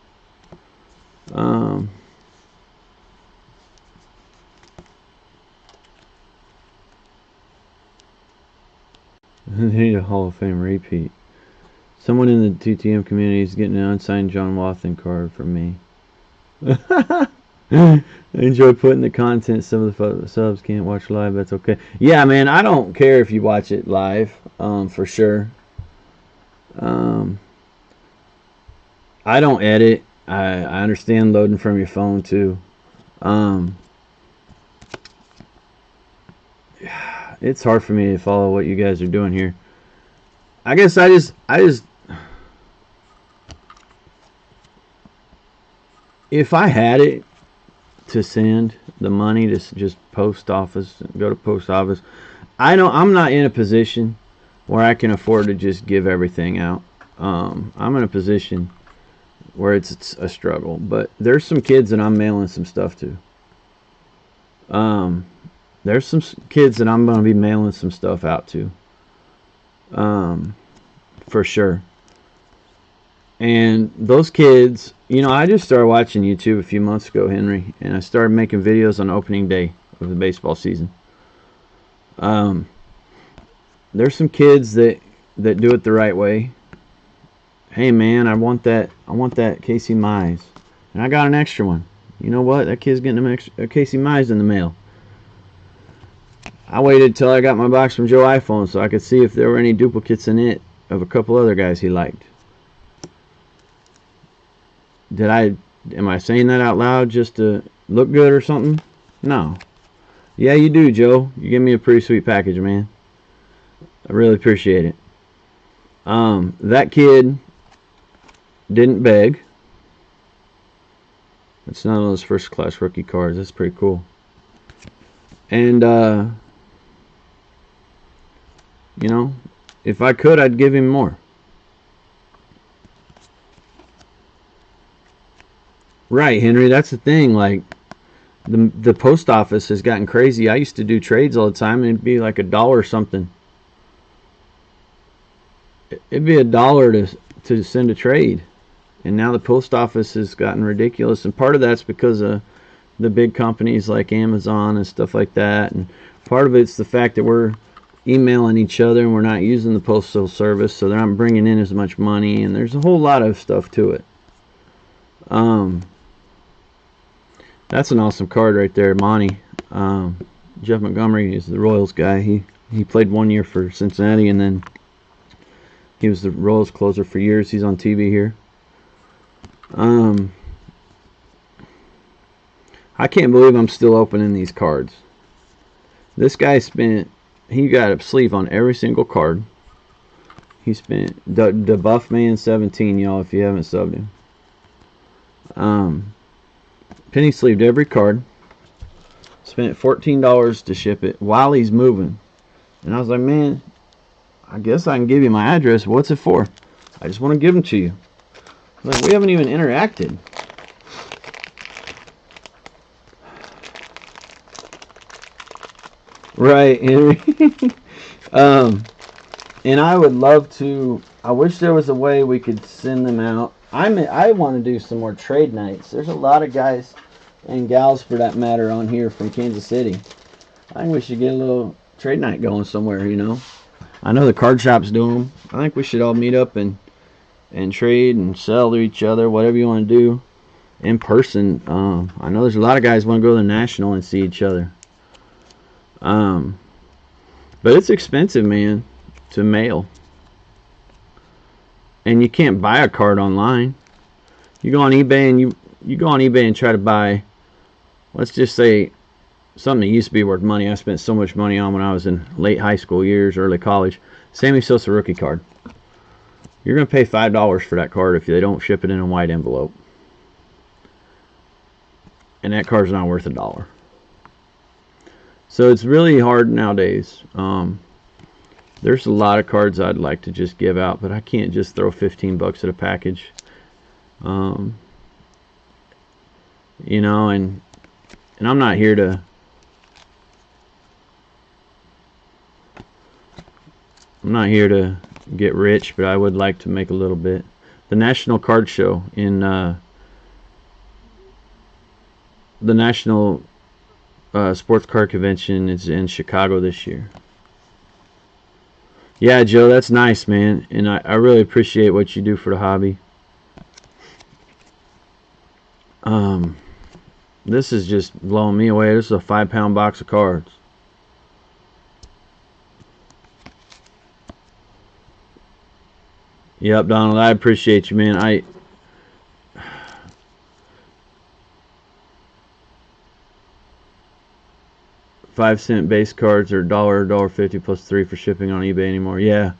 They need a Hall of Fame repeat. Someone in the TTM community is getting an unsigned John Wathan card from me. I enjoy putting the content. Some of the subs can't watch live. That's okay. Yeah, man, I don't care if you watch it live, for sure. I don't edit. I understand loading from your phone too. It's hard for me to follow what you guys are doing here. I guess I just if I had it to send the money to just post office, go to post office, I'm not in a position where I can afford to just give everything out. I'm in a position where it's a struggle, but there's some kids that I'm mailing some stuff to. There's some kids that I'm going to be mailing some stuff out to, for sure. And those kids, I just started watching YouTube a few months ago, Henry, and I started making videos on opening day of the baseball season. There's some kids that do it the right way. Hey man, I want that Casey Mize, and I got an extra one. You know what? That kid's getting a Casey Mize in the mail. I waited till I got my box from Joe iPhone so I could see if there were any duplicates in it of a couple other guys he liked. Am I saying that out loud just to look good or something? No. Yeah, you do, Joe. You give me a pretty sweet package, man. I really appreciate it. That kid didn't beg. It's none of those first class rookie cards. That's pretty cool. And if I could, I'd give him more. Right, Henry, that's the thing. Like, the post office has gotten crazy. I used to do trades all the time, and it'd be like $1 or something. It'd be $1 to send a trade. And now the post office has gotten ridiculous. And part of that's because of the big companies like Amazon and stuff like that. And part of it's the fact that we're emailing each other and we're not using the postal service, so they're not bringing in as much money. And there's a whole lot of stuff to it. That's an awesome card right there, Monty. Jeff Montgomery is the Royals guy. He played 1 year for Cincinnati, and then he was the Royals closer for years. He's on TV here. I can't believe I'm still opening these cards. This guy he got a sleeve on every single card. He spent dabuffman17, y'all, if you haven't subbed him. Penny sleeved every card. Spent $14 to ship it while he's moving. And I was like, man, I guess I can give you my address. What's it for? I just want to give them to you. Like, we haven't even interacted. Right, Henry. And I would love to. I wish there was a way we could send them out. I want to do some more trade nights. There's a lot of guys and gals, for that matter, on here from Kansas City. I think we should get a little trade night going somewhere. I know the card shops do them. I think we should all meet up and trade and sell to each other, whatever you want to do, in person. I know there's a lot of guys want to go to the National and see each other. But it's expensive, man, to mail. And you can't buy a card online. You go on eBay and you go on eBay and try to buy, let's just say, something that used to be worth money. I spent so much money on when I was in late high school years, early college. Sammy Sosa rookie card. You're going to pay $5 for that card if they don't ship it in a white envelope. And that card's not worth $1. So it's really hard nowadays. There's a lot of cards I'd like to just give out, but I can't just throw 15 bucks at a package. You know, and I'm not here to get rich, but I would like to make a little bit. The National Card Show in the National Sports Card Convention is in Chicago this year. Yeah, Joe, that's nice, man, and I really appreciate what you do for the hobby. This is just blowing me away. This is a 5-pound box of cards. Yep, Donald, I appreciate you, man. 5-cent base cards are $1.50 plus 3 for shipping on eBay anymore. Yeah.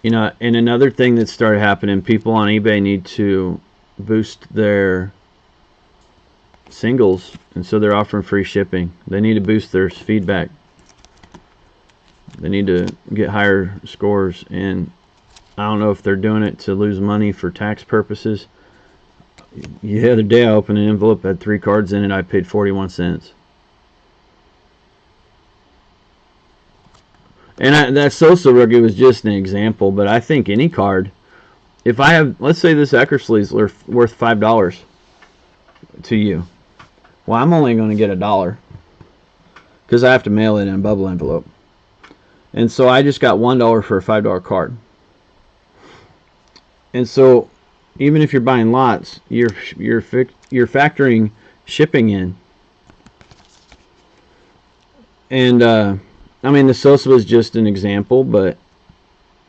You know, and another thing that started happening, people on eBay need to boost their singles, and so they're offering free shipping. They need to boost their feedback. They need to get higher scores, and I don't know if they're doing it to lose money for tax purposes. The other day I opened an envelope, had 3 cards in it, I paid 41 cents. And that Sosa rookie was just an example, but I think any card, if I have, let's say this Eckersley's worth $5 to you, well, I'm only going to get $1 because I have to mail it in a bubble envelope. And so I just got $1 for a $5 card. And so even if you're buying lots, you're factoring shipping in. And I mean, the Sosa was just an example, but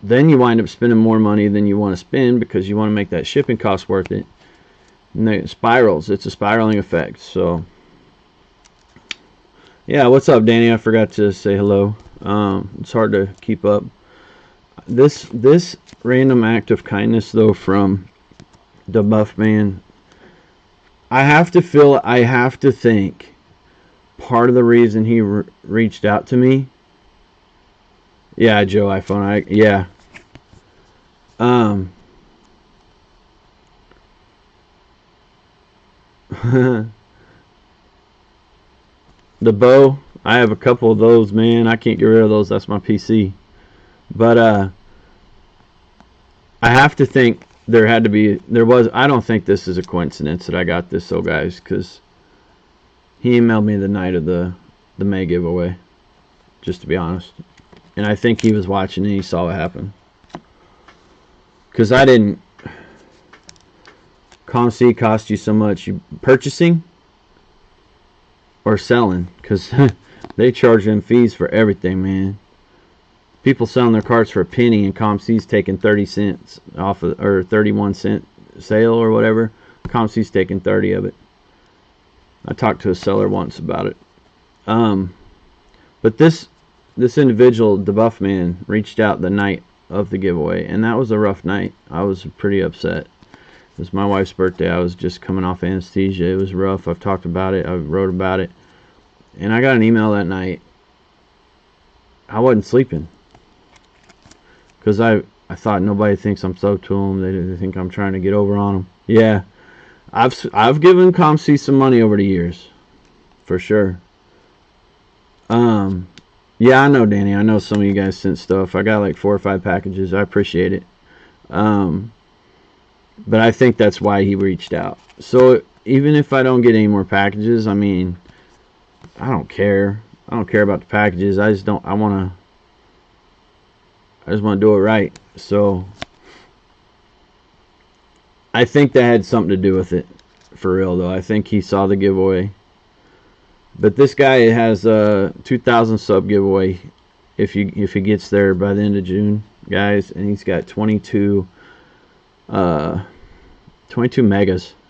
then you wind up spending more money than you want to spend because you want to make that shipping cost worth it. And it spirals. It's a spiraling effect. So, yeah, what's up, Danny? I forgot to say hello. It's hard to keep up. This random act of kindness, though, from the Buffman, I have to think part of the reason he reached out to me. Yeah, Joe iPhone. Yeah. The bow, I have a couple of those, man. I can't get rid of those. That's my PC. But I have to think there was. I don't think this is a coincidence that I got this, so guys, because he emailed me the night of the May giveaway, just to be honest. And I think he was watching and he saw what happened. Because I didn't. ComC cost you so much. You purchasing or selling? Because they charge them fees for everything, man. People selling their cards for a penny, and ComC's taking 30 cents off of, or 31 cent sale or whatever. ComC's taking 30 of it. I talked to a seller once about it. But this individual, the Buffman, reached out the night of the giveaway, and that was a rough night. I was pretty upset. It was my wife's birthday. I was just coming off anesthesia. It was rough. I've talked about it. I wrote about it. And I got an email that night. I wasn't sleeping. Because I thought nobody thinks I'm so to them. They think I'm trying to get over on them. Yeah. I've given ComC some money over the years. For sure. Yeah, I know, Danny. I know some of you guys sent stuff. I got like 4 or 5 packages. I appreciate it. But I think that's why he reached out. So even if I don't get any more packages, I mean, I don't care. I don't care about the packages. I just want to do it right. So I think that had something to do with it. For real, though. I think he saw the giveaway. But this guy has a 2,000 sub giveaway if he gets there by the end of June, guys, and he's got 22 megas,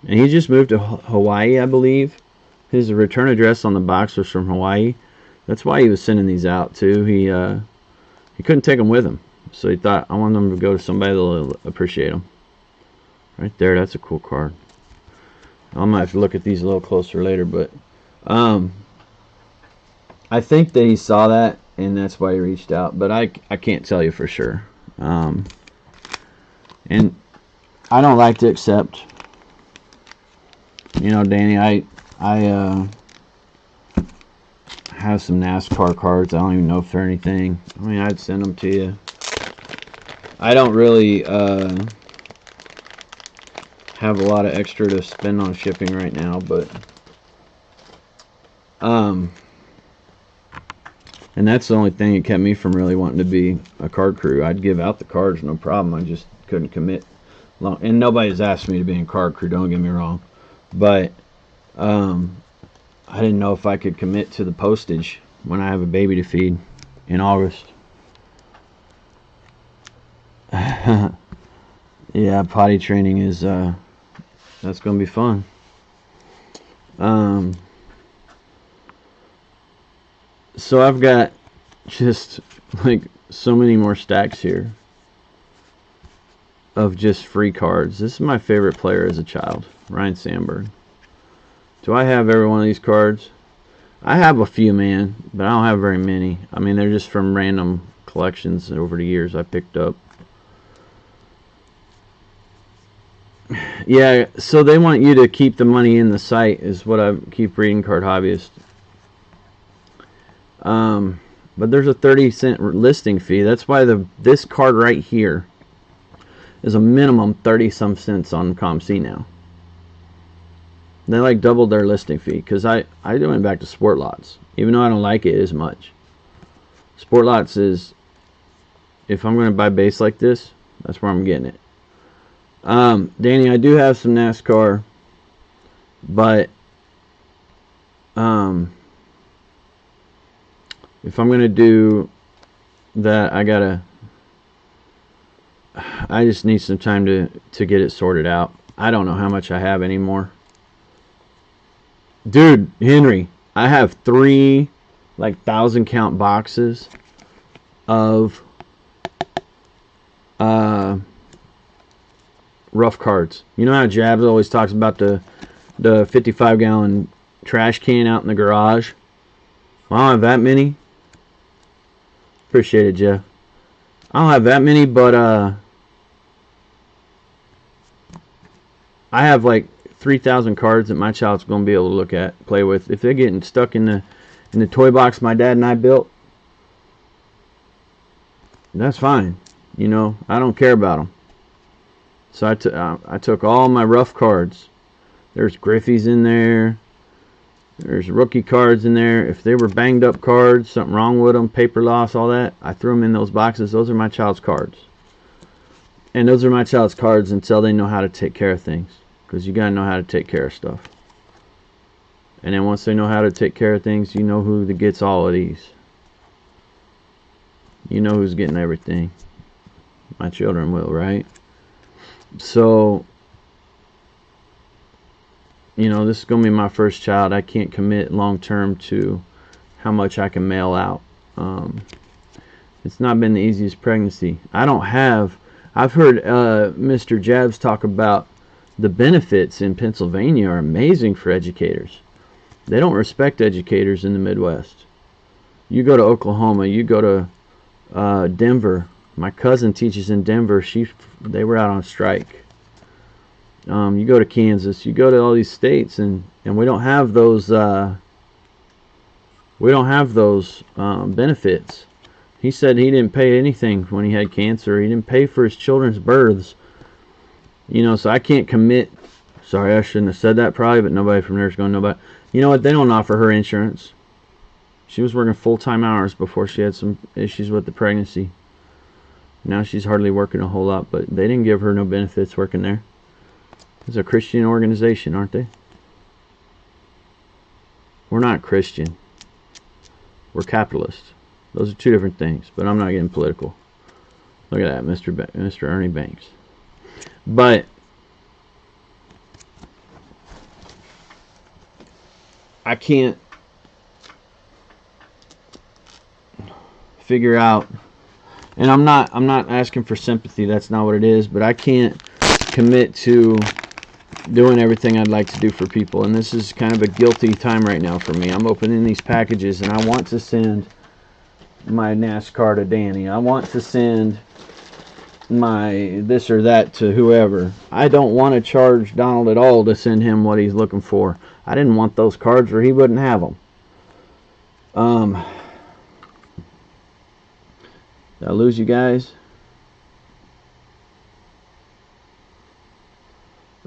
and he just moved to Hawaii, I believe. His return address on the box was from Hawaii. That's why he was sending these out too. He couldn't take them with him, so he thought, I want them to go to somebody that'll appreciate them. Right there, that's a cool card. I might have to look at these a little closer later, but I think that he saw that, and that's why he reached out. But I can't tell you for sure. And I don't like to accept. You know, Danny, I have some NASCAR cards. I don't even know if they're anything. I mean, I'd send them to you. I don't really have a lot of extra to spend on shipping right now, but and that's the only thing that kept me from really wanting to be a card crew. I'd give out the cards, no problem. I just couldn't commit long. And nobody's asked me to be in card crew, don't get me wrong. But I didn't know if I could commit to the postage when I have a baby to feed in August. Yeah, potty training is that's gonna be fun. So I've got just like so many more stacks here of just free cards. This is my favorite player as a child, Ryan Sandberg. Do I have every one of these cards? I have a few, man, but I don't have very many. I mean, they're just from random collections over the years I picked up. Yeah, so they want you to keep the money in the site, is what I keep reading Card Hobbyist. But there's a 30-cent listing fee. That's why this card right here is a minimum 30-some cents on ComC now. They like doubled their listing fee because I went back to Sport Lots, even though I don't like it as much. Sport Lots is, if I'm going to buy base like this, that's where I'm getting it. Danny, I do have some NASCAR, but if I'm going to do that, I just need some time to get it sorted out. I don't know how much I have anymore. Dude, Henry, I have 3 like 1,000 count boxes of rough cards. You know how Jabs always talks about the 55-gallon trash can out in the garage? Well, I don't have that many. Appreciate it, Jeff. I don't have that many, but I have like 3,000 cards that my child's going to be able to look at, play with. If they're getting stuck in the toy box my dad and I built, that's fine. You know, I don't care about them. So I took all my rough cards. There's Griffey's in there. There's rookie cards in there. If they were banged up cards, something wrong with them, paper loss, all that, I threw them in those boxes. Those are my child's cards. And those are my child's cards until they know how to take care of things. Because you got to know how to take care of stuff. And then once they know how to take care of things, you know who gets all of these. You know who's getting everything. My children will, right? So, you know, this is going to be my first child. I can't commit long term to how much I can mail out. It's not been the easiest pregnancy. I've heard Mr. Jabs talk about the benefits in Pennsylvania are amazing for educators. They don't respect educators in the Midwest. You go to Oklahoma, you go to Denver. My cousin teaches in Denver. They were out on strike. You go to Kansas, you go to all these states, and we don't have those. Benefits. He said he didn't pay anything when he had cancer. He didn't pay for his children's births. You know, so I can't commit. Sorry, I shouldn't have said that probably, but nobody from there is going to know about it. You know what? They don't offer her insurance. She was working full-time hours before she had some issues with the pregnancy. Now she's hardly working a whole lot, but they didn't give her no benefits working there. It's a Christian organization, aren't they? We're not Christian. We're capitalist. Those are two different things, but I'm not getting political. Look at that, Mr. Ernie Banks. But I can't figure out, and I'm not asking for sympathy. That's not what it is. But I can't commit to doing everything I'd like to do for people, and this is kind of a guilty time right now for me. I'm opening these packages, and I want to send my NASCAR to Danny. I want to send my this or that to whoever. I don't want to charge Donald at all to send him what he's looking for. I didn't want those cards, or he wouldn't have them. Did I lose you guys?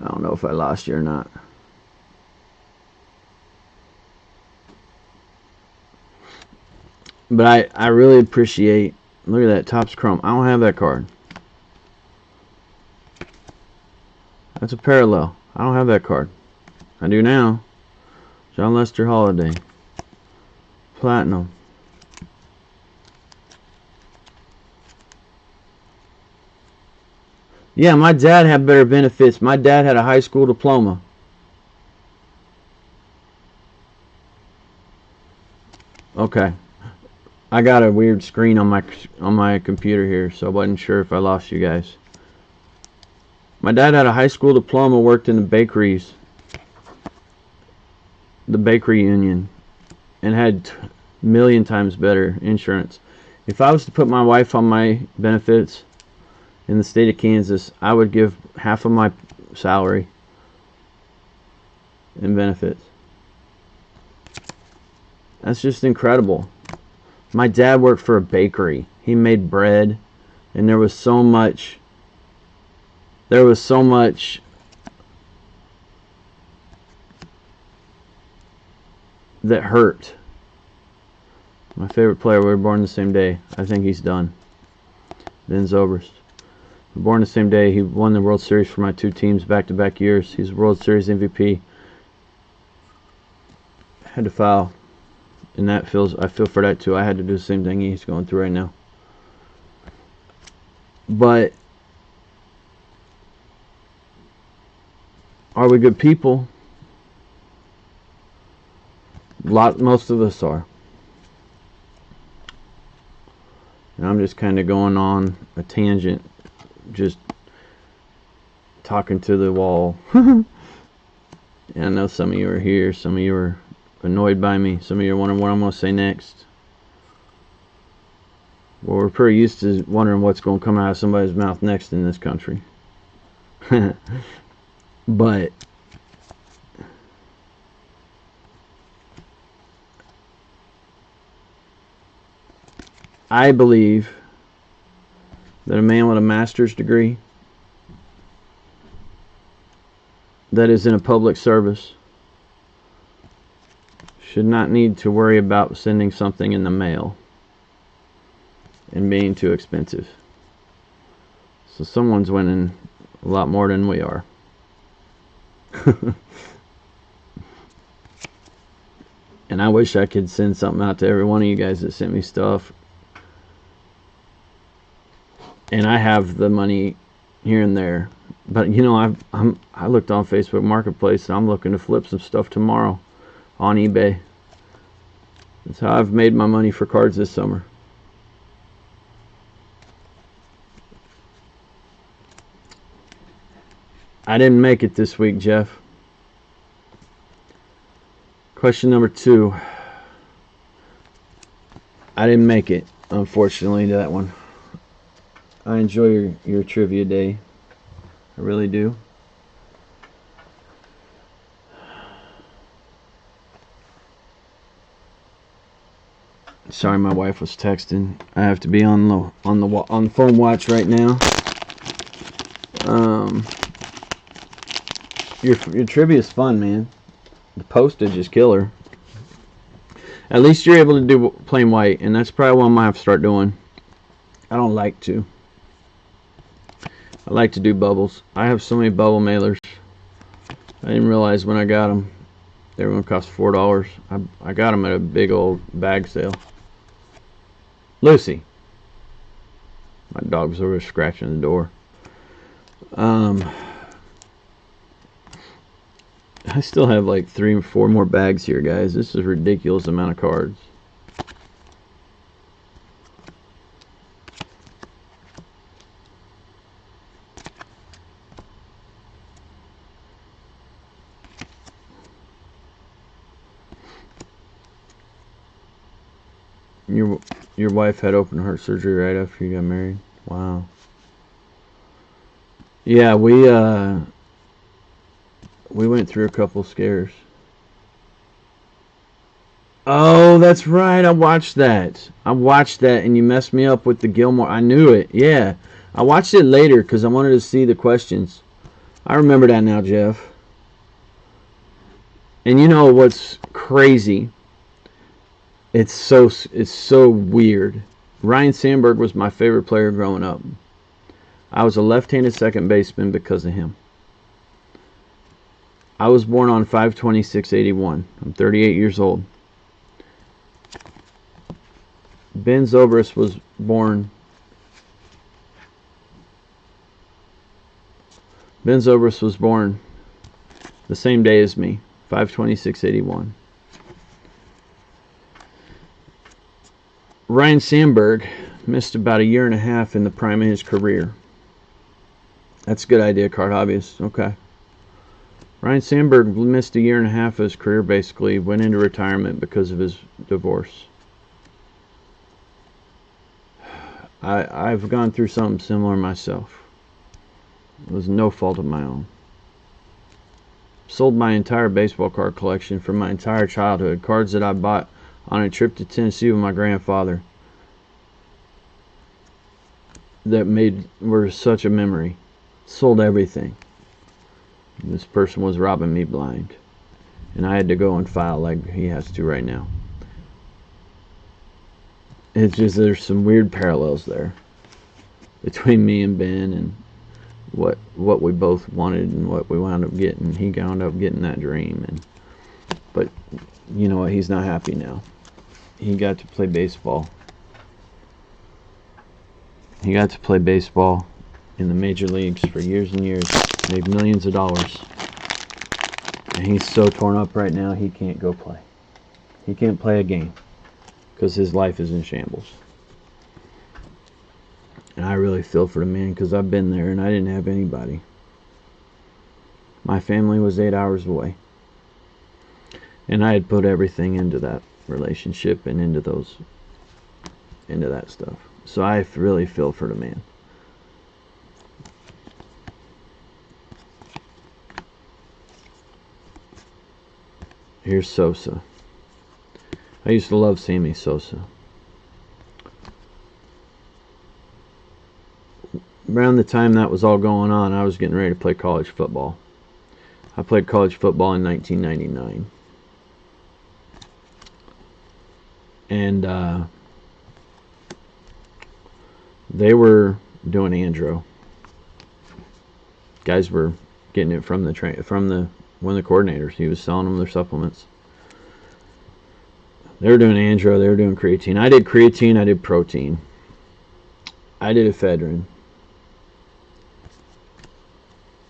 I don't know if I lost you or not. But I really appreciate, look at that, Topps Chrome. I don't have that card. That's a parallel. I don't have that card. I do now. John Lester Holiday. Platinum. Yeah, my dad had better benefits. My dad had a high school diploma. Okay. I got a weird screen on my computer here, so I wasn't sure if I lost you guys. My dad had a high school diploma, worked in the bakeries, the bakery union, and had a million times better insurance. If I was to put my wife on my benefits in the state of Kansas, I would give half of my salary in benefits. That's just incredible. My dad worked for a bakery. He made bread, and there was so much that hurt. My favorite player, we were born the same day. I think he's done. Ben Zobrist. We were born the same day. He won the World Series for my two teams back-to-back years. He's World Series MVP. Had to foul. And I feel for that too. I had to do the same thing he's going through right now. But are we good people? Most of us are. And I'm just kind of going on a tangent, just talking to the wall. And I know some of you are here, some of you are annoyed by me, some of you are wondering what I'm going to say next. Well, we're pretty used to wondering what's going to come out of somebody's mouth next in this country. But I believe that a man with a master's degree that is in a public service should not need to worry about sending something in the mail and being too expensive. So someone's winning a lot more than we are. And I wish I could send something out to every one of you guys that sent me stuff. And I have the money here and there. But you know, I looked on Facebook Marketplace, and I'm looking to flip some stuff tomorrow on eBay. That's how I've made my money for cards this summer. I didn't make it this week, Jeff. Question number 2. I didn't make it, unfortunately, to that one. I enjoy your trivia day. I really do. Sorry, my wife was texting. I have to be on phone watch right now. Your trivia is fun, man. The postage is killer. At least you're able to do plain white, and that's probably what I might have to start doing. I don't like to. I like to do bubbles. I have so many bubble mailers. I didn't realize when I got them, they were going to cost $4. I got them at a big old bag sale. Lucy. My dog's over scratching the door. I still have like 3 or 4 more bags here, guys. This is a ridiculous amount of cards. Your wife had open heart surgery right after you got married? Wow. Yeah, we went through a couple scares. Oh, that's right. I watched that. And you messed me up with the Gilmore. I knew it. Yeah. I watched it later because I wanted to see the questions. I remember that now, Jeff. And you know what's crazy? It's so weird. Ryan Sandberg was my favorite player growing up. I was a left-handed second baseman because of him. I was born on 5/26/81. I'm 38 years old. Ben Zobrist was born. Ben Zobrist was born the same day as me, 5/26/81. Ryan Sandberg missed about a year and a half in the prime of his career. That's a good idea, card hobbyist. Okay. Ryan Sandberg missed a year and a half of his career, basically. Went into retirement because of his divorce. I've gone through something similar myself. It was no fault of my own. Sold my entire baseball card collection from my entire childhood. Cards that I bought on a trip to Tennessee with my grandfather that were such a memory. Sold everything. This person was robbing me blind. And I had to go and file like he has to right now. It's just there's some weird parallels there between me and Ben and what we both wanted and what we wound up getting. He wound up getting that dream, but you know what? He's not happy now. He got to play baseball. He got to play baseball in the major leagues for years and years, made millions of dollars, and he's so torn up right now he can't go play. He can't play a game because his life is in shambles. And I really feel for the man because I've been there and I didn't have anybody. My family was 8 hours away. And I had put everything into that relationship and into that stuff. So I really feel for the man. Here's Sosa. I used to love Sammy Sosa. Around the time that was all going on, I was getting ready to play college football. I played college football in 1999. And they were doing Andro. Guys were getting it from one of the coordinators. He was selling them their supplements. They were doing Andro. They were doing creatine. I did creatine. I did protein. I did ephedrine.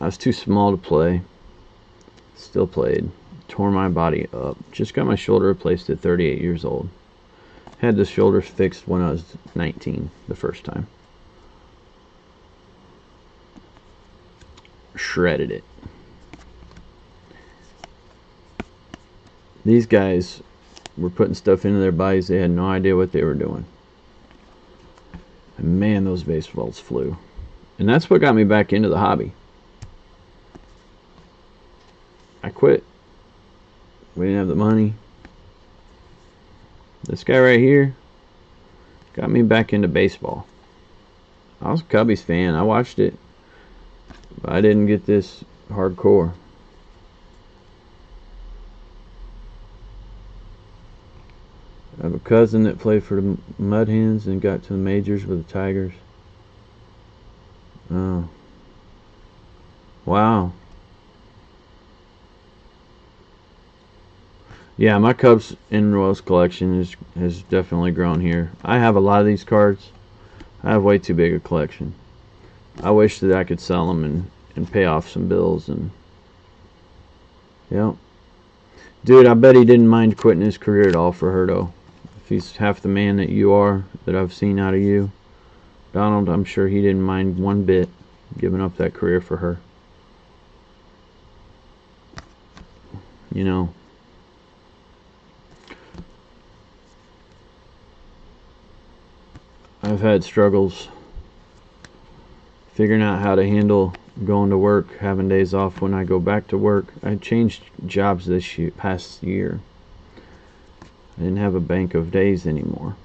I was too small to play. Still played. Tore my body up. Just got my shoulder replaced at 38 years old. Had the shoulder fixed when I was 19 the first time. Shredded it. These guys were putting stuff into their bodies. They had no idea what they were doing. And man, those baseballs flew. And that's what got me back into the hobby. I quit. We didn't have the money. This guy right here got me back into baseball. I was a Cubbies fan. I watched it. But I didn't get this hardcore. I have a cousin that played for the Mud Hens and got to the majors with the Tigers. Oh. Wow. Yeah, my Cubs and Royals collection has definitely grown here. I have a lot of these cards. I have way too big a collection. I wish that I could sell them and pay off some bills. And yeah. Dude, I bet he didn't mind quitting his career at all for her, though. If he's half the man that you are, that I've seen out of you, Donald, I'm sure he didn't mind one bit giving up that career for her. You know. I've had struggles figuring out how to handle going to work, having days off when I go back to work. I changed jobs this past year. I didn't have a bank of days anymore.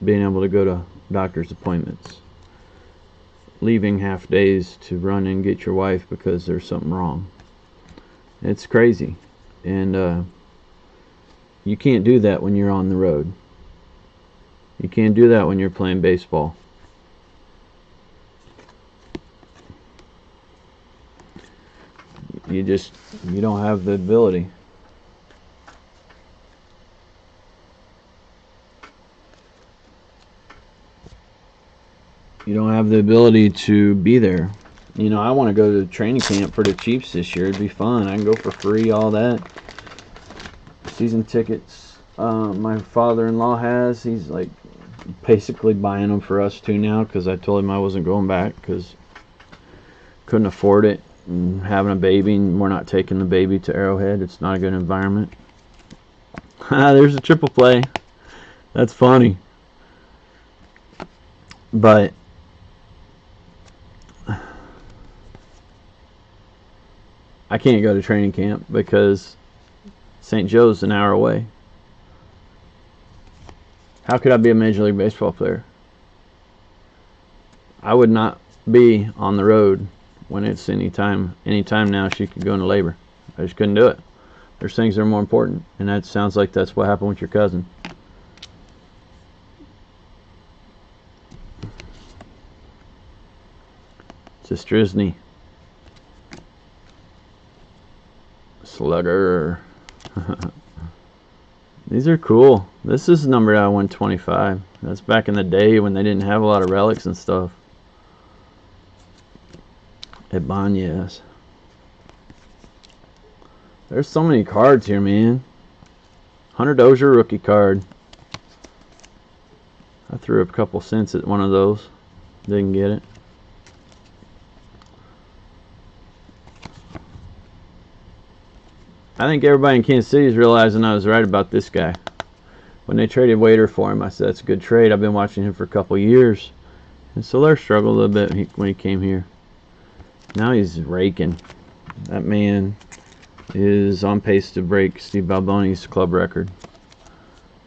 Being able to go to doctor's appointments. Leaving half days to run and get your wife because there's something wrong. It's crazy. And you can't do that when you're on the road. You can't do that when you're playing baseball. You don't have the ability. You don't have the ability to be there. You know, I want to go to training camp for the Chiefs this year. It'd be fun. I can go for free, all that. Season tickets. My father-in-law has. He's like basically buying them for us too now because I told him I wasn't going back because couldn't afford it. And having a baby, and we're not taking the baby to Arrowhead. It's not a good environment. There's a triple play. That's funny. But I can't go to training camp because St. Joe's an hour away. How could I be a Major League Baseball player? I would not be on the road when it's anytime now she could go into labor. I just couldn't do it. There's things that are more important, and that sounds like that's what happened with your cousin. Sister Isney. Slugger. These are cool. This is numbered out of 125. That's back in the day when they didn't have a lot of relics and stuff. Ibanez. There's so many cards here, man. Hunter Dozier rookie card. I threw up a couple cents at one of those. Didn't get it. I think everybody in Kansas City is realizing I was right about this guy. When they traded Wader for him, I said, that's a good trade. I've been watching him for a couple years. And Soler struggled a little bit when he came here. Now he's raking. That man is on pace to break Steve Balboni's club record.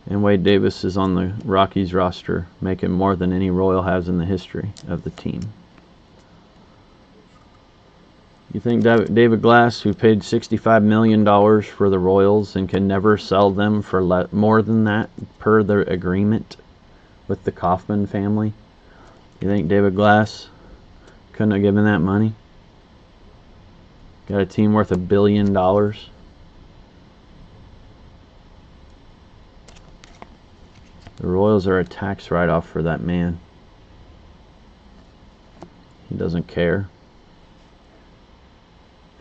And Wade Davis is on the Rockies roster, making more than any Royal has in the history of the team. You think David Glass, who paid $65 million for the Royals and can never sell them for more than that per their agreement with the Kaufman family, you think David Glass couldn't have given that money? Got a team worth $1 billion. The Royals are a tax write-off for that man. He doesn't care.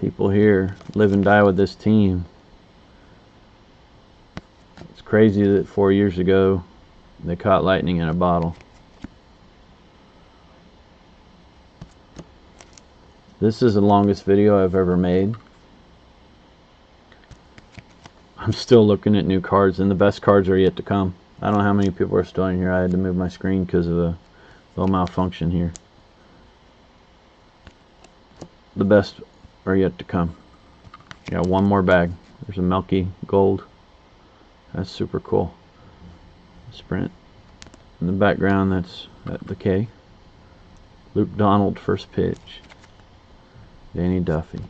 People here live and die with this team. It's crazy that 4 years ago they caught lightning in a bottle. This is the longest video I've ever made. I'm still looking at new cards, and the best cards are yet to come. I don't know how many people are still in here. I had to move my screen because of a little malfunction here. The best are yet to come. Got one more bag. There's a Melky Gold. That's super cool. Sprint. In the background, that's the K. Luke Donald, first pitch. Danny Duffy.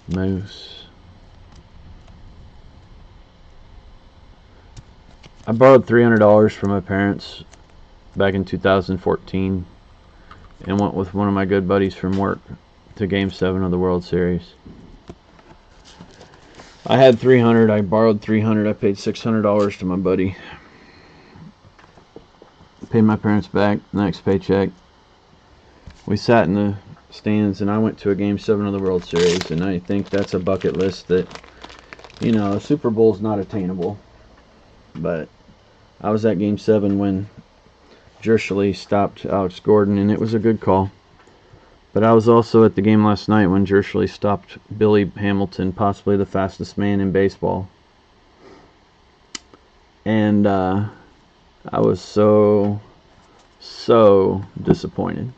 Moose. I borrowed $300 from my parents back in 2014 and went with one of my good buddies from work to Game 7 of the World Series. I had $300. I borrowed $300. I paid $600 to my buddy. Paid my parents back the next paycheck. We sat in the stands, and I went to a Game 7 of the World Series, and I think that's a bucket list that, you know, a Super Bowl's not attainable. But I was at Game 7 when Jershely stopped Alex Gordon, and it was a good call. But I was also at the game last night when Jershely stopped Billy Hamilton, possibly the fastest man in baseball. And I was so So disappointed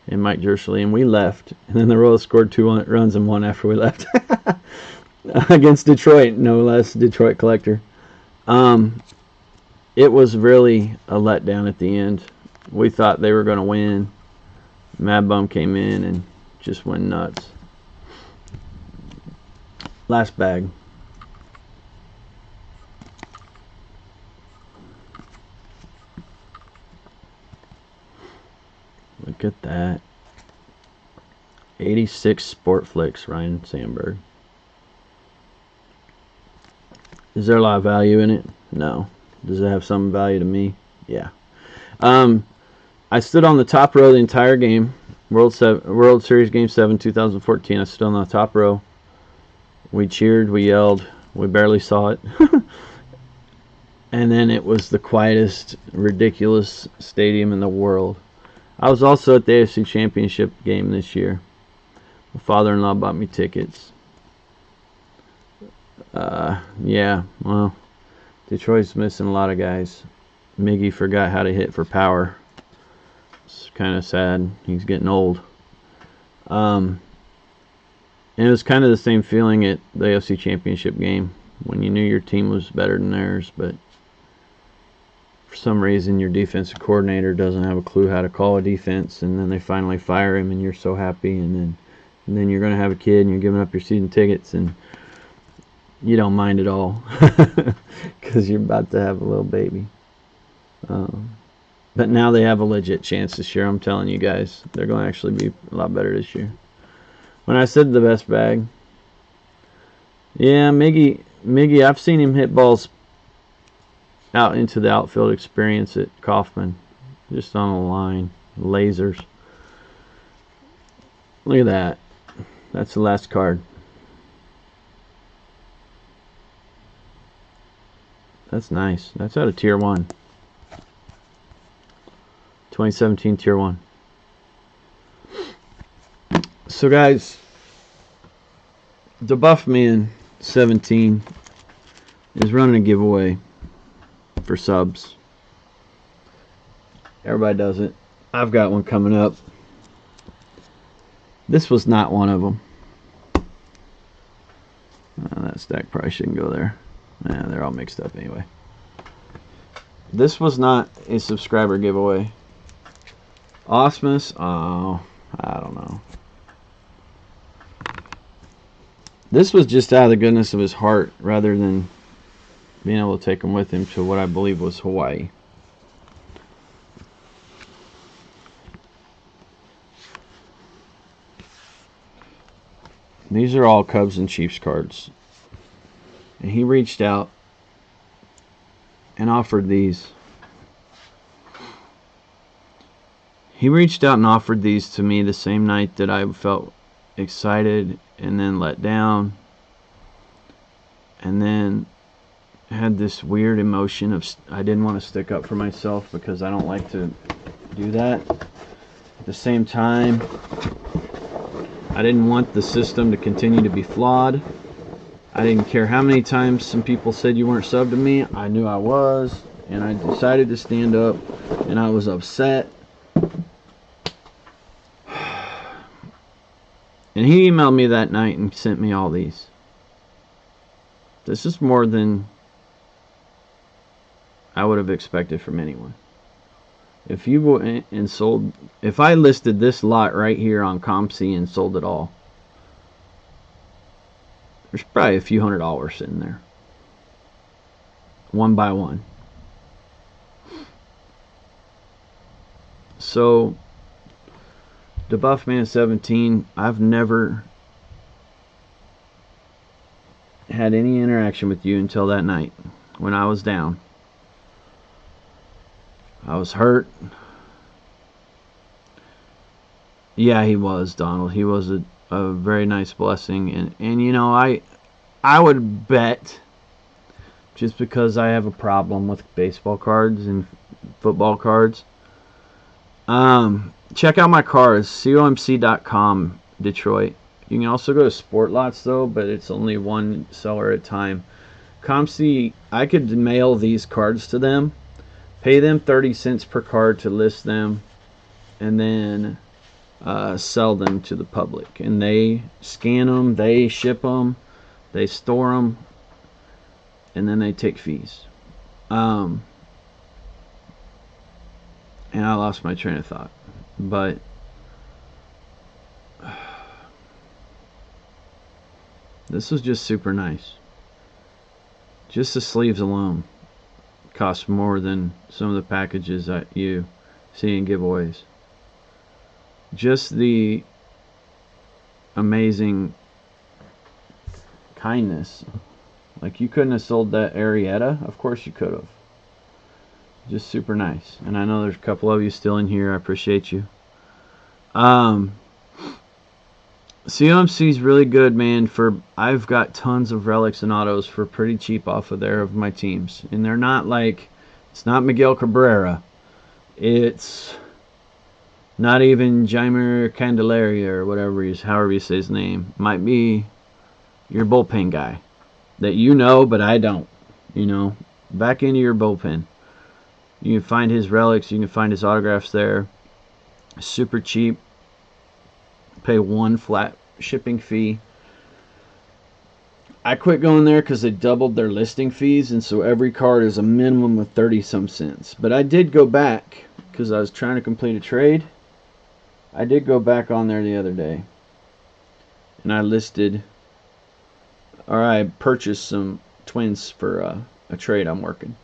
in Mike Jersley, and we left. And then the Royals scored 2 runs and won after we left. Against Detroit, no less, Detroit Collector. It was really a letdown at the end. We thought they were going to win. Mad Bum came in and just went nuts. Last bag. Look at that. 86 Sport Flicks, Ryan Sandberg. Is there a lot of value in it? No. Does it have some value to me? Yeah. I stood on the top row the entire game. World Series Game 7, 2014. I stood on the top row. We cheered, we yelled, we barely saw it. And then it was the quietest, ridiculous stadium in the world. I was also at the AFC Championship game this year. My father-in-law bought me tickets. Yeah, well, Detroit's missing a lot of guys. Miggy forgot how to hit for power. It's kind of sad. He's getting old. And it was kind of the same feeling at the AFC Championship game when you knew your team was better than theirs, but for some reason your defensive coordinator doesn't have a clue how to call a defense, and then they finally fire him and you're so happy, and then you're going to have a kid and you're giving up your season tickets and you don't mind at all because you're about to have a little baby. But now they have a legit chance this year. I'm telling you guys, they're going to actually be a lot better this year. When I said the best bag, yeah, Miggy, I've seen him hit balls out into the outfield experience at Kauffman, just on the line, lasers. Look at that. That's the last card. That's nice. That's out of Tier 1. 2017 Tier 1. So guys, dabuffman17 is running a giveaway for subs. Everybody does it. I've got one coming up. This was not one of them. That stack probably shouldn't go there. Yeah, they're all mixed up anyway. This was not a subscriber giveaway. Osmus, oh, I don't know. This was just out of the goodness of his heart rather than being able to take him with him to what I believe was Hawaii. These are all Cubs and Chiefs cards. And he reached out and offered these. He reached out and offered these to me the same night that I felt excited and then let down. And then had this weird emotion of I didn't want to stick up for myself because I don't like to do that. At the same time, I didn't want the system to continue to be flawed. I didn't care how many times some people said you weren't subbed to me. I knew I was, and I decided to stand up, and I was upset. And he emailed me that night and sent me all these. This is more than I would have expected from anyone. If you go and sold, if I listed this lot right here on ComC and sold it all, there's probably a few $100 sitting there. One by one. So, dabuffman17, I've never had any interaction with you until that night when I was down. I was hurt. Yeah, he was, Donald. He was a very nice blessing. And you know, I would bet, just because I have a problem with baseball cards and football cards, check out my cards, comc.com, Detroit. You can also go to Sport Lots, though, but it's only one seller at a time. ComC, I could mail these cards to them, pay them 30 cents per card to list them, and then sell them to the public. And they scan them, they ship them, they store them, and then they take fees. And I lost my train of thought. But this was just super nice. Just the sleeves alone cost more than some of the packages that you see in giveaways. Just the amazing kindness. Like, you couldn't have sold that Arietta. Of course you could have. Just super nice. And I know there's a couple of you still in here. I appreciate you. COMC is really good, man. I've got tons of relics and autos for pretty cheap off of there of my teams. And they're not like, it's not Miguel Cabrera. It's not even Jaimer Candelaria or whatever however you say his name. Might be your bullpen guy that you know, but I don't. You know, back into your bullpen. You can find his relics. You can find his autographs there. Super cheap. Pay one flat shipping fee. I quit going there because they doubled their listing fees, and so every card is a minimum of 30 some cents. But I did go back because I was trying to complete a trade. I did go back on there the other day, and I listed, or I purchased some twins for a trade I'm working.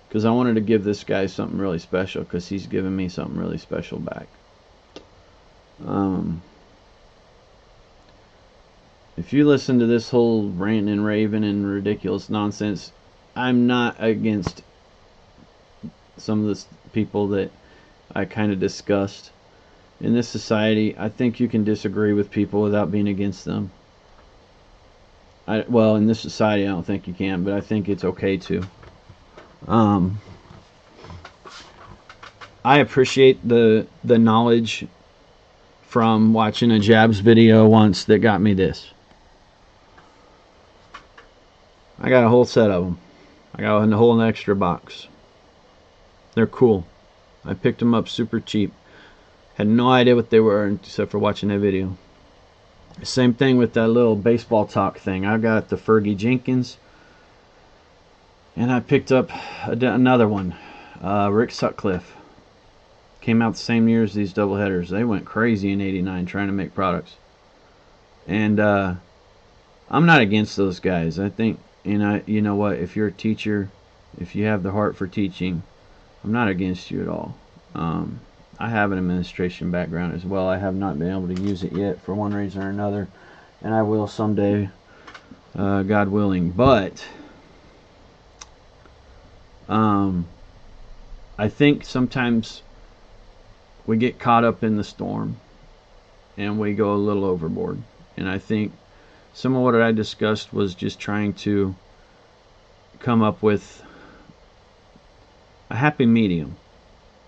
Because I wanted to give this guy something really special, because he's given me something really special back. If you listen to this whole ranting and raving and ridiculous nonsense, I'm not against some of the people that I kind of discussed. In this society, I think you can disagree with people without being against them. Well, in this society, I don't think you can, but I think it's okay to. I appreciate the knowledge from watching a Jabs video once that got me this. I got a whole set of them. I got a whole extra box. They're cool. I picked them up super cheap. Had no idea what they were except for watching that video. Same thing with that little baseball talk thing. I got the Fergie Jenkins. And I picked up another one. Rick Sutcliffe. Came out the same year as these doubleheaders. They went crazy in '89 trying to make products. And I'm not against those guys. I think, you know what, if you're a teacher, if you have the heart for teaching, I'm not against you at all. I have an administration background as well. I have not been able to use it yet for one reason or another, and I will someday, God willing. But I think sometimes we get caught up in the storm and we go a little overboard. And I think some of what I discussed was just trying to come up with a happy medium.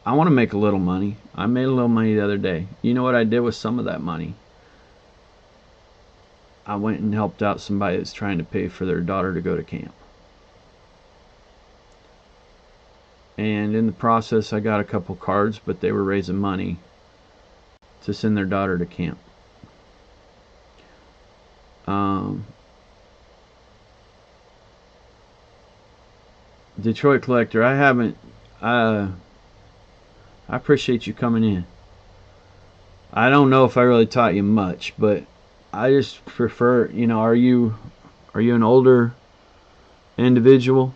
I want to make a little money. I made a little money the other day. You know what I did with some of that money? I went and helped out somebody that's trying to pay for their daughter to go to camp. And in the process, I got a couple cards, but they were raising money to send their daughter to camp. Detroit Collector, I appreciate you coming in. I don't know if I really taught you much, but I just prefer, are you an older individual?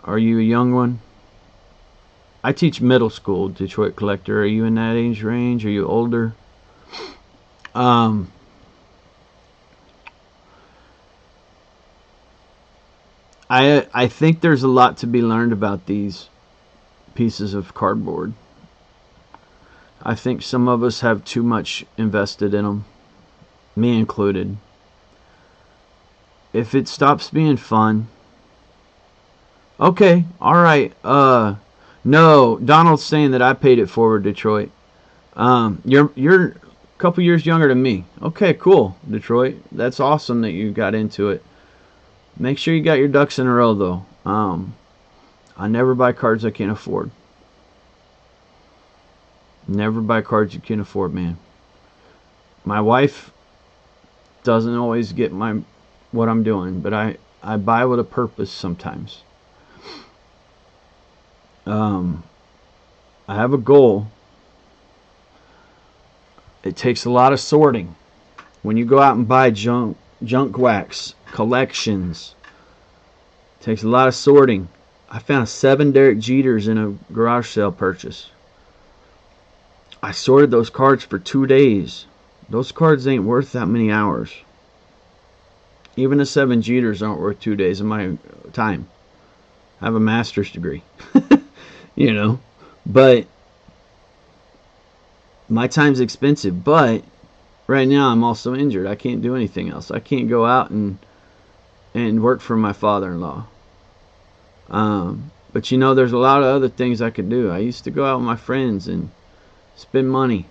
Are you a young one? I teach middle school, Detroit Collector. Are you in that age range? Are you older? I think there's a lot to be learned about these pieces of cardboard. I think some of us have too much invested in them, me included. If it stops being fun, okay, alright, no, Donald's saying that I paid it forward, Detroit. You're a couple years younger than me. Okay, cool, Detroit. That's awesome that you got into it. Make sure you got your ducks in a row, though. I never buy cards I can't afford. Never buy cards you can't afford, man. My wife doesn't always get what I'm doing, but I buy with a purpose sometimes. I have a goal. It takes a lot of sorting. When you go out and buy junk wax collections, it takes a lot of sorting. I found 7 Derek Jeters in a garage sale purchase. I sorted those cards for 2 days. Those cards ain't worth that many hours. Even the 7 Jeters aren't worth 2 days of my time. I have a master's degree. You know, but my time's expensive. But right now I'm also injured. I can't do anything else. I can't go out and work for my father-in-law. But you know, there's a lot of other things I could do. I used to go out with my friends and spend money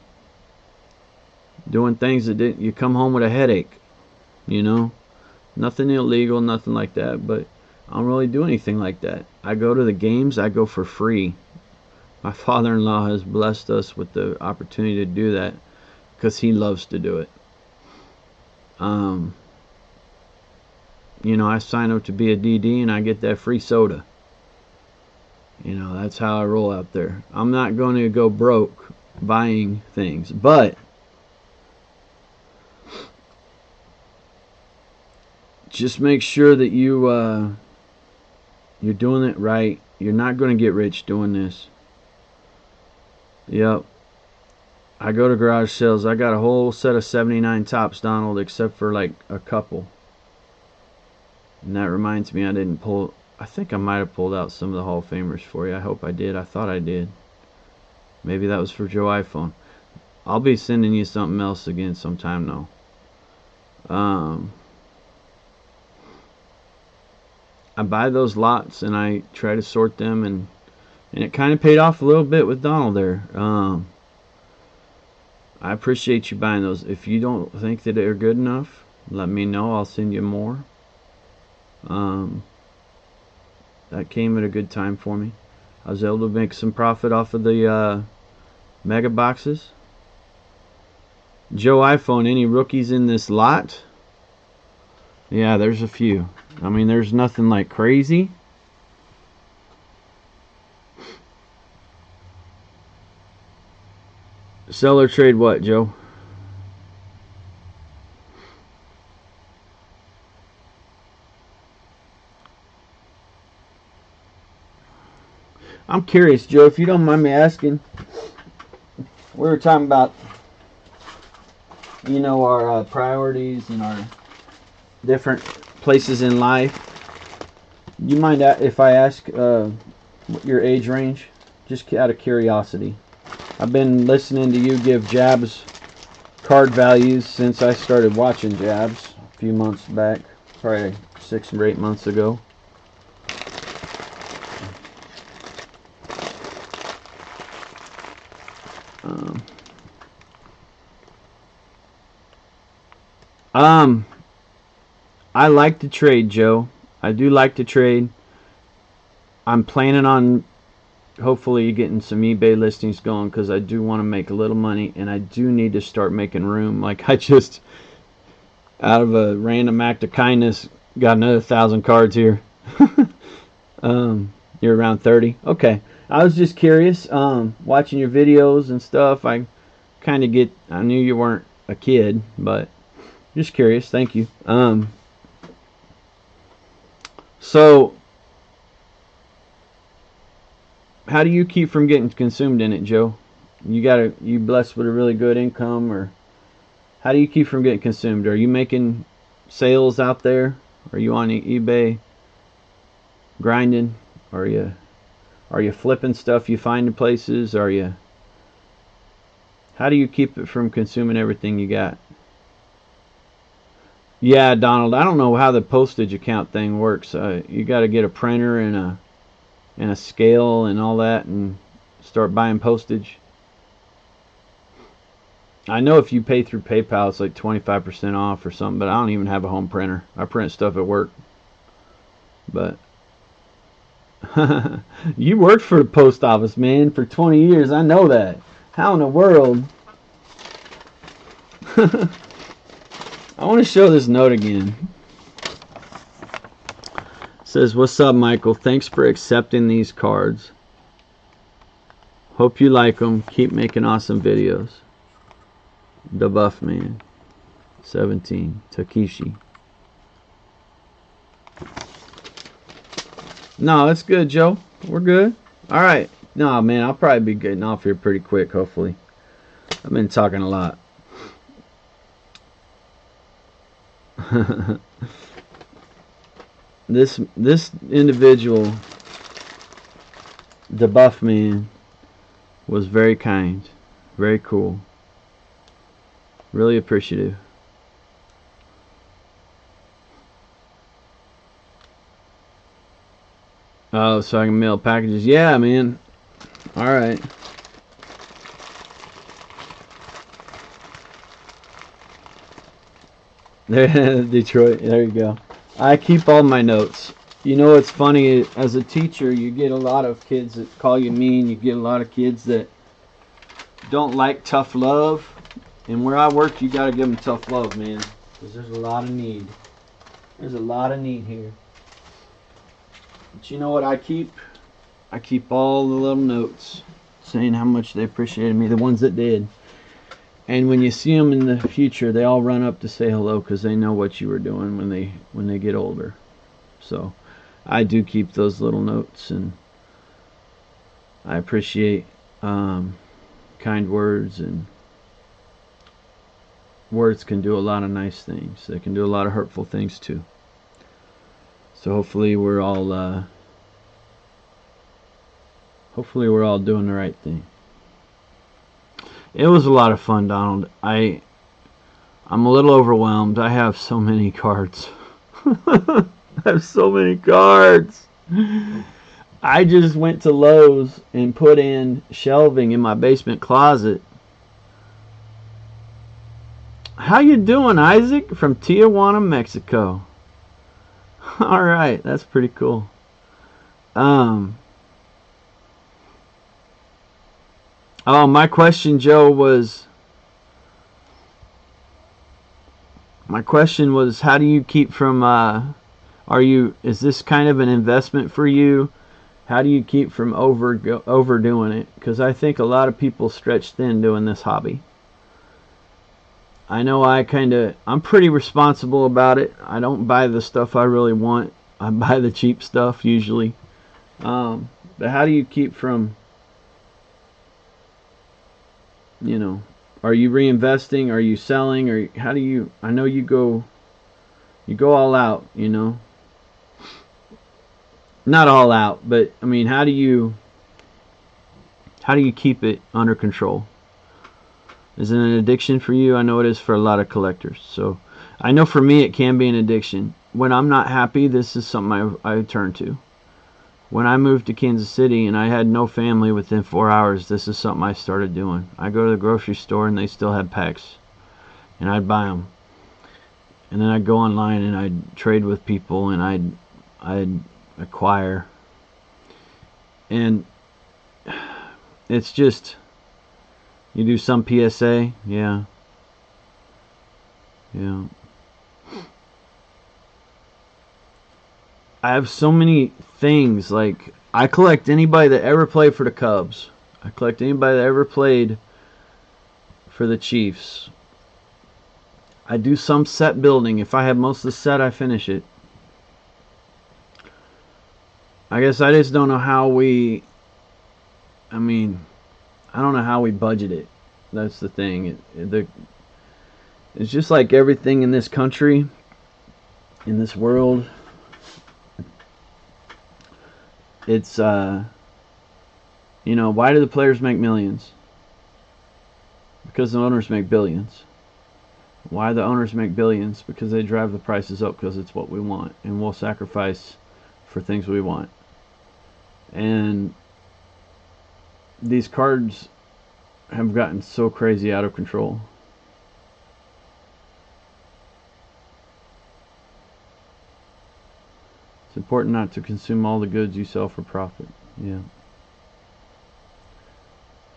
doing things that you come home with a headache. You know, nothing illegal, nothing like that. But I don't really do anything like that. I go to the games. I go for free. My father-in-law has blessed us with the opportunity to do that because he loves to do it. You know, I sign up to be a DD and I get that free soda. You know, that's how I roll out there. I'm not going to go broke buying things, but just make sure that you're doing it right. You're not going to get rich doing this. Yep. I go to garage sales. I got a whole set of 79 tops, Donald, except for like a couple. And that reminds me, I think I might have pulled out some of the Hall of Famers for you. I hope I did. I thought I did. Maybe that was for Joe iPhone. I'll be sending you something else again sometime, though. I buy those lots and I try to sort them, and it kind of paid off a little bit with Donald there. I appreciate you buying those. If you don't think that they're good enough, let me know. I'll send you more. That came at a good time for me. I was able to make some profit off of the mega boxes. Joe iPhone, any rookies in this lot? Yeah, there's a few. I mean, there's nothing like crazy. Sell or trade what, Joe? I'm curious, Joe, if you don't mind me asking. We were talking about, you know, our priorities and our different places in life. You mind if I ask your age range? Just out of curiosity. I've been listening to you give Jabs card values since I started watching Jabs a few months back, probably 6 or 8 months ago. I like to trade, Joe. I do like to trade. I'm planning on hopefully getting some eBay listings going because I do want to make a little money, and I do need to start making room. Like, I just, out of a random act of kindness, got another 1,000 cards here. You're around 30. Okay. I was just curious. Watching your videos and stuff, I kind of I knew you weren't a kid, but just curious. Thank you. So, how do you keep from getting consumed in it, Joe? You blessed with a really good income, or how do you keep from getting consumed? Are you making sales out there? Are you on eBay grinding? Are you flipping stuff you find in places? How do you keep it from consuming everything you got? Yeah, Donald, I don't know how the postage account thing works. You got to get a printer and a scale and all that and start buying postage. I know if you pay through PayPal, it's like 25% off or something, but I don't even have a home printer. I print stuff at work. But you worked for the post office, man, for 20 years. I know that. How in the world? I want to show this note again. It says, "What's up, Michael? Thanks for accepting these cards. Hope you like them. Keep making awesome videos. dabuffman17, Takeshi." No, that's good, Joe. We're good. All right. No, man, I'll probably be getting off here pretty quick, hopefully. I've been talking a lot. This individual, dabuffman, was very kind, very cool, really appreciative. Oh, so I can mail packages? Yeah, man. All right. There, Detroit. There you go. I keep all my notes. You know what's funny? As a teacher, you get a lot of kids that call you mean. You get a lot of kids that don't like tough love. And where I work, you got to give them tough love, man. Because there's a lot of need. There's a lot of need here. But you know what I keep? I keep all the little notes saying how much they appreciated me, the ones that did. And when you see them in the future, they all run up to say hello because they know what you were doing when they get older. So I do keep those little notes, and I appreciate kind words, and words can do a lot of nice things. They can do a lot of hurtful things too. So hopefully we're all doing the right thing. It was a lot of fun, Donald. I'm a little overwhelmed. I have so many cards. I have so many cards. I just went to Lowe's and put in shelving in my basement closet. How you doing, Isaac? From Tijuana, Mexico. All right, that's pretty cool. Oh, my question, Joe, was... My question was, how do you keep from... is this kind of an investment for you? How do you keep from overdoing it? Because I think a lot of people stretch thin doing this hobby. I know I'm pretty responsible about it. I don't buy the stuff I really want. I buy the cheap stuff usually. But how do you keep from, are you reinvesting? Are you selling? Or how do you, I know you go all out, Not all out, but I mean, how do you keep it under control? Is it an addiction for you? I know it is for a lot of collectors. So I know for me it can be an addiction. When I'm not happy, this is something I turn to. When I moved to Kansas City and I had no family within 4 hours, this is something I started doing. I go to the grocery store and they still had packs, and I'd buy them. And then I'd go online and I'd trade with people, and I'd acquire. And it's just... You do some PSA? Yeah. Yeah. I have so many things. Like, I collect anybody that ever played for the Cubs. I collect anybody that ever played for the Chiefs. I do some set building. If I have most of the set, I finish it. I guess I just don't know how we... I don't know how we budget it. That's the thing. It's just like everything in this country, in this world. It's, why do the players make millions? Because the owners make billions. Why the owners make billions? Because they drive the prices up because it's what we want. And we'll sacrifice for things we want. And these cards have gotten so crazy out of control. It's important not to consume all the goods you sell for profit. Yeah.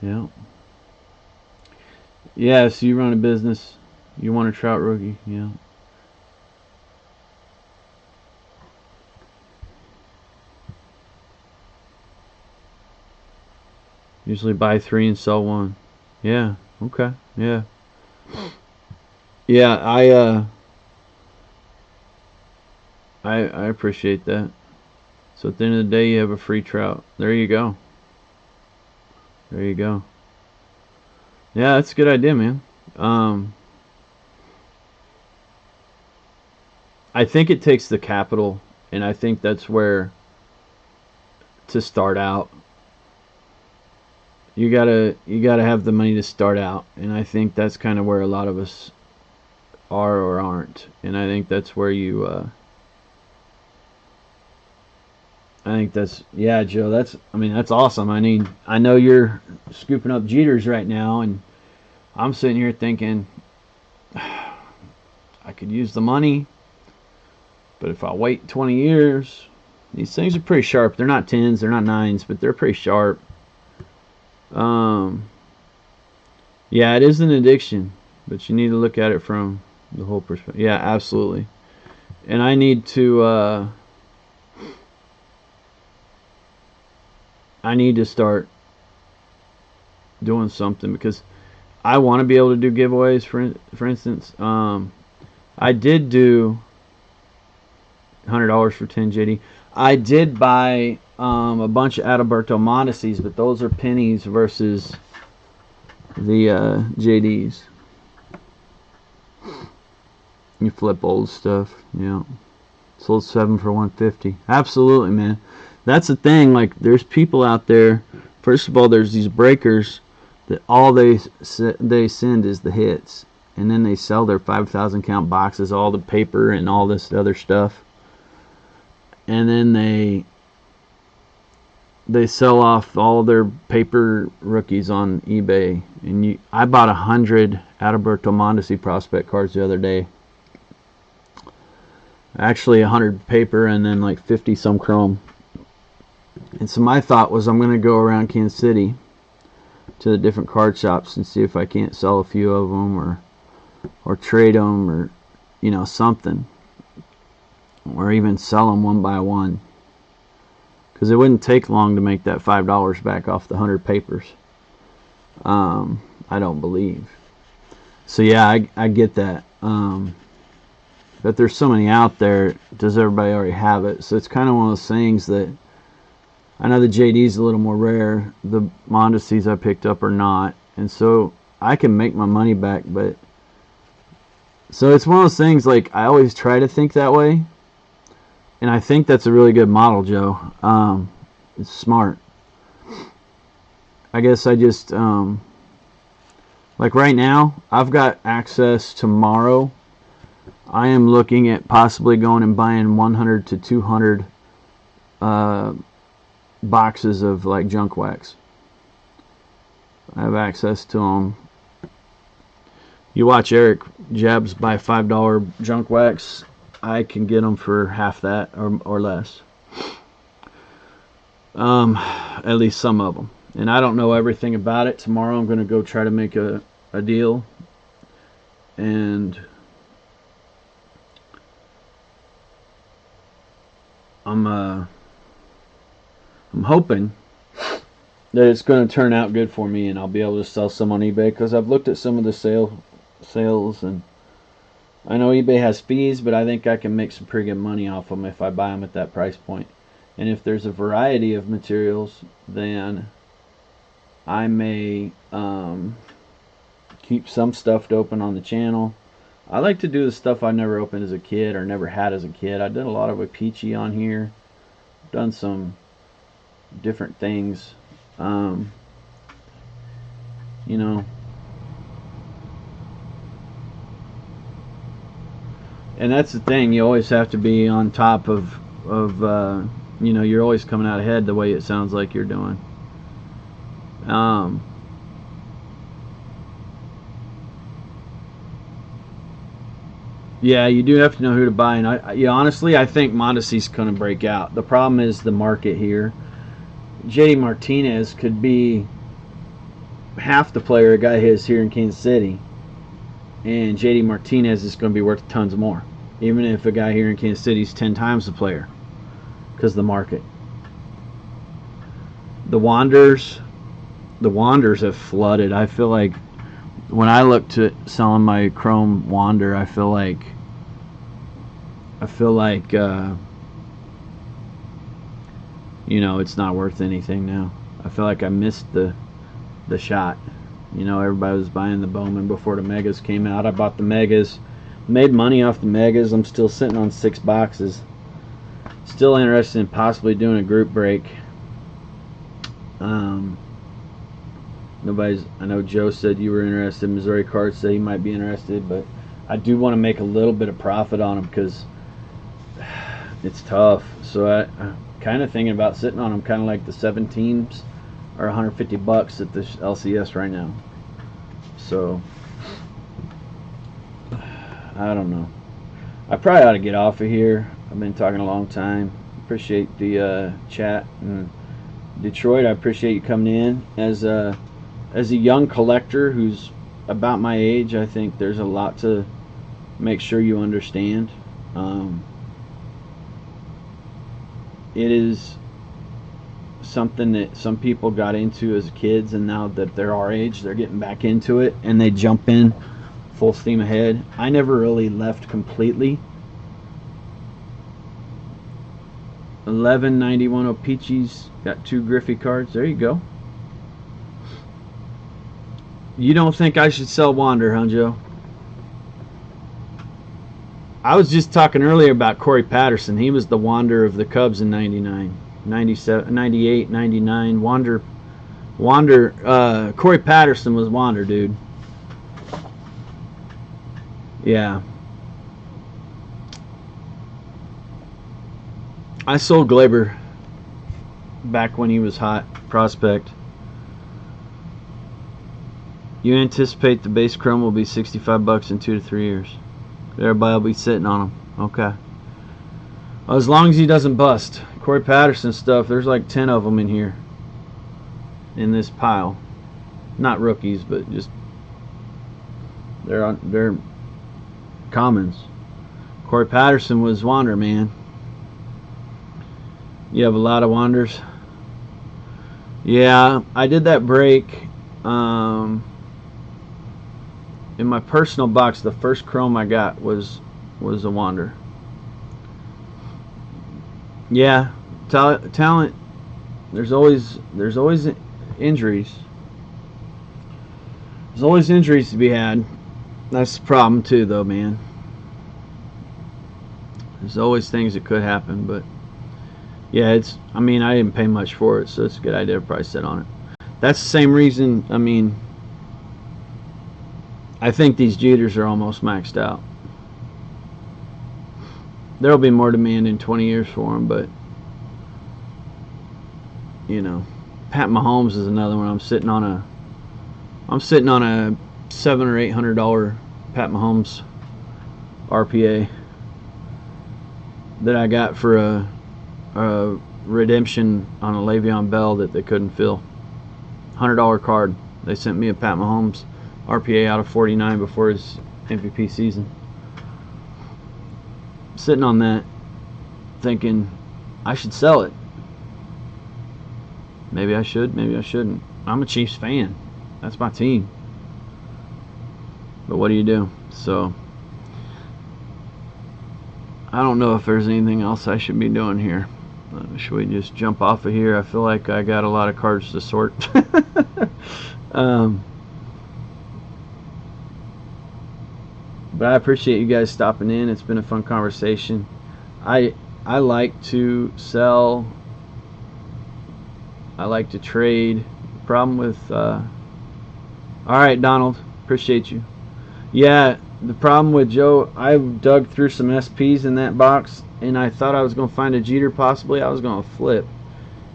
Yeah. Yeah, so you run a business. You want a trout rookie. Yeah. Usually buy 3 and sell 1. Yeah. Okay. Yeah. Yeah, I appreciate that. So at the end of the day, you have a free trout. There you go. There you go. Yeah, that's a good idea, man. I think it takes the capital, and I think that's where to start out. You gotta have the money to start out, and I think that's kind of where a lot of us are or aren't, and I think that's where you. I think that's, yeah, Joe. That's awesome. I know you're scooping up Jeters right now, and I'm sitting here thinking I could use the money, but if I wait 20 years, these things are pretty sharp. They're not 10s, they're not 9s, but they're pretty sharp. Yeah, it is an addiction, but you need to look at it from the whole perspective. Yeah, absolutely. And I need to start doing something, because I want to be able to do giveaways. For instance, I did do $100 for 10 JD. I did buy a bunch of Adalberto Mondeses, but those are pennies versus the JDs. You flip old stuff. Yeah. Sold 7 for 150. Absolutely, man. That's the thing. Like, there's people out there. First of all, there's these breakers that all they send is the hits, and then they sell their 5,000 count boxes, all the paper and all this other stuff, and then they sell off all their paper rookies on eBay. And I bought 100 Adalberto Mondesi prospect cards the other day. Actually 100 paper and then like 50 some chrome. And so my thought was, I'm going to go around Kansas City to the different card shops and see if I can't sell a few of them, or trade them, or something, or even sell them one by one, because it wouldn't take long to make that $5 back off the 100 papers. I don't believe. So yeah, I get that. But there's so many out there. Does everybody already have it? So it's kind of one of those things that, I know the JD's a little more rare. The Mondeses I picked up are not. And so I can make my money back, but so it's one of those things, like, I always try to think that way. And I think that's a really good model, Joe. It's smart. I guess I just like right now, I've got access tomorrow. I am looking at possibly going and buying 100 to 200 boxes of like junk wax. I have access to them. You watch Eric Jabs buy $5 junk wax, I can get them for half that or less. At least some of them. And I don't know everything about it. Tomorrow I'm going to go try to make a deal. And I'm hoping that it's going to turn out good for me, and I'll be able to sell some on eBay, because I've looked at some of the sales, and I know eBay has fees, but I think I can make some pretty good money off them if I buy them at that price point. And if there's a variety of materials, then I may keep some stuff to open on the channel. I like to do the stuff I never opened as a kid or never had as a kid. I did a lot of a peachy on here. Done some different things. And that's the thing, you always have to be on top of you're always coming out ahead, the way it sounds like you're doing. Yeah, you do have to know who to buy, and honestly, I think Mondesi's going to break out. The problem is the market here. JD Martinez could be half the player a guy is here in Kansas City, and JD Martinez is going to be worth tons more, even if a guy here in Kansas City is 10 times the player, because of the market. The Wanderers have flooded. I feel like when I look to selling my Chrome Wander, I feel like it's not worth anything now. I feel like I missed the shot. Everybody was buying the Bowman before the Megas came out. I bought the Megas, made money off the Megas. I'm still sitting on 6 boxes. Still interested in possibly doing a group break. I know Joe said you were interested. Missouri Card said he might be interested, but I do want to make a little bit of profit on them because it's tough. So I'm kind of thinking about sitting on them, kind of like the 7 teams are $150 at the LCS right now. So I don't know. I probably ought to get off of here. I've been talking a long time. Appreciate the chat. And Detroit, I appreciate you coming in. As a young collector who's about my age, I think there's a lot to make sure you understand. It is something that some people got into as kids, and now that they're our age, they're getting back into it, and they jump in full steam ahead. I never really left completely. 1191 O-Pee-Chees, got 2 Griffey cards. There you go. You don't think I should sell Wander, huh, Joe? I was just talking earlier about Corey Patterson. He was the Wander of the Cubs in 99, 97, 98, 99. Corey Patterson was Wander, dude. Yeah. I sold Glaber back when he was hot prospect. You anticipate the base chrome will be $65 in 2 to 3 years. Everybody will be sitting on them. Okay. Well, as long as he doesn't bust. Corey Patterson stuff, there's like 10 of them in here. In this pile. Not rookies, but just they're commons. Corey Patterson was Wander, man. You have a lot of Wanders. Yeah, I did that break. In my personal box, the first chrome I got was a Wander. Yeah, talent. There's always injuries. There's always injuries to be had. That's the problem too, though, man. There's always things that could happen, but yeah, I didn't pay much for it, so it's a good idea to probably sit on it. That's the same reason. I think these Jeters are almost maxed out. There'll be more demand in 20 years for them, but Pat Mahomes is another one. I'm sitting on a $700 or $800 Pat Mahomes RPA that I got for a redemption on a Le'Veon Bell that they couldn't fill. $100 card. They sent me a Pat Mahomes RPA out of 49 before his MVP season. Sitting on that, thinking I should sell it. Maybe I should, maybe I shouldn't. I'm a Chiefs fan. That's my team. But what do you do? So I don't know if there's anything else I should be doing here. Should we just jump off of here? I feel like I got a lot of cards to sort. But I appreciate you guys stopping in. It's been a fun conversation. I like to sell. I like to trade. Problem with all right, Donald, appreciate you. Yeah, the problem with Joe, I dug through some SPs in that box, and I thought I was going to find a Jeter possibly. I was going to flip.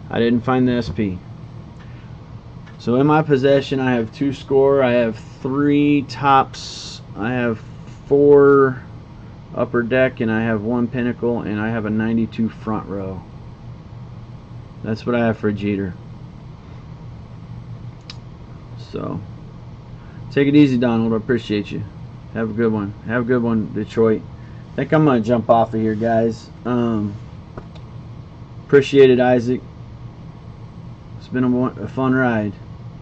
I didn't find the SP. So in my possession, I have 2 score. I have 3 tops. I have 4 upper deck, and I have 1 pinnacle, and I have a 92 front row. That's what I have for a Jeter. So, take it easy, Donald. I appreciate you. Have a good one. Have a good one, Detroit. I think I'm going to jump off of here, guys. Appreciate it, Isaac. It's been a fun ride.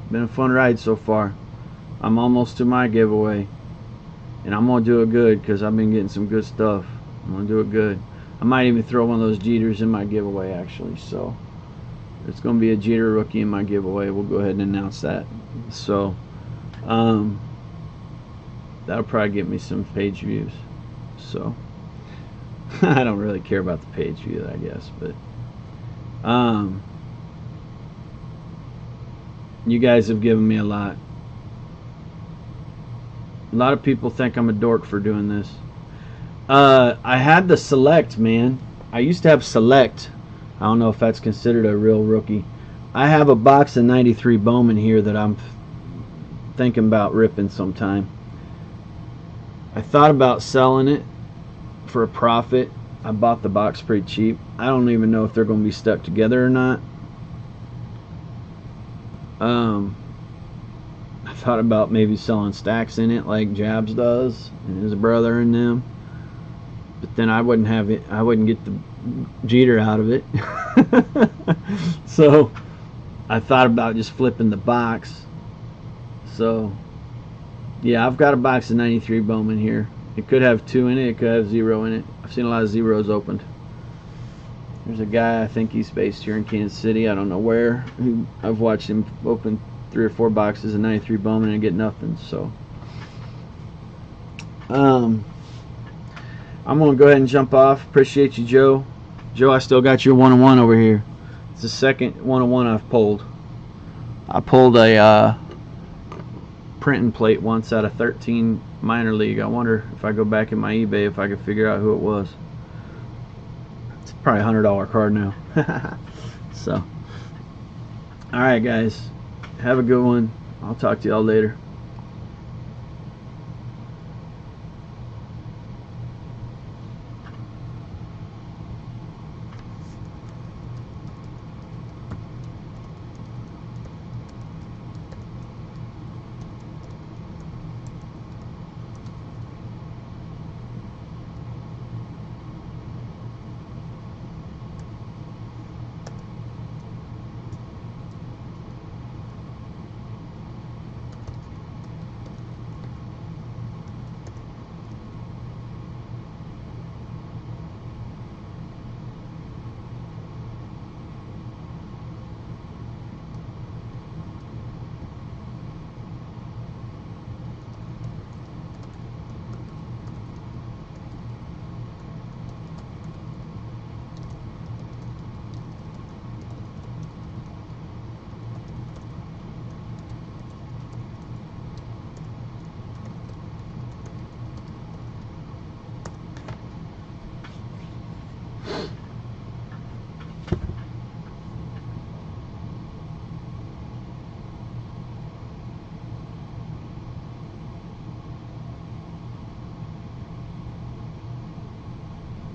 Been a fun ride so far. I'm almost to my giveaway. And I'm going to do it good because I've been getting some good stuff. I'm going to do it good. I might even throw one of those Jeters in my giveaway, actually. So, it's going to be a Jeter rookie in my giveaway. We'll go ahead and announce that. So, that'll probably get me some page views. So, I don't really care about the page views, I guess. But, you guys have given me a lot. A lot of people think I'm a dork for doing this. I had the Select, man. I used to have Select. I don't know if that's considered a real rookie. I have a box of 93 Bowman here that I'm thinking about ripping sometime. I thought about selling it for a profit. I bought the box pretty cheap. I don't even know if they're going to be stuck together or not. I thought about maybe selling stacks in it like Jabs does and his brother and them, but then I wouldn't have it. I wouldn't get the Jeter out of it. So I thought about just flipping the box. So yeah, I've got a box of 93 Bowman here. It could have 2 in it. It could have 0 in it. I've seen a lot of zeros opened. There's a guy, I think he's based here in Kansas City. I don't know where. I've watched him open 3 or 4 boxes of 93 Bowman and get nothing. So, I'm going to go ahead and jump off. Appreciate you, Joe. Joe, I still got your 1-on-1 over here. It's the second 1-on-1 I've pulled. I pulled a printing plate once out of 13 minor league. I wonder if I go back in my eBay if I could figure out who it was. It's probably a $100 card now. So, alright guys, have a good one. I'll talk to y'all later.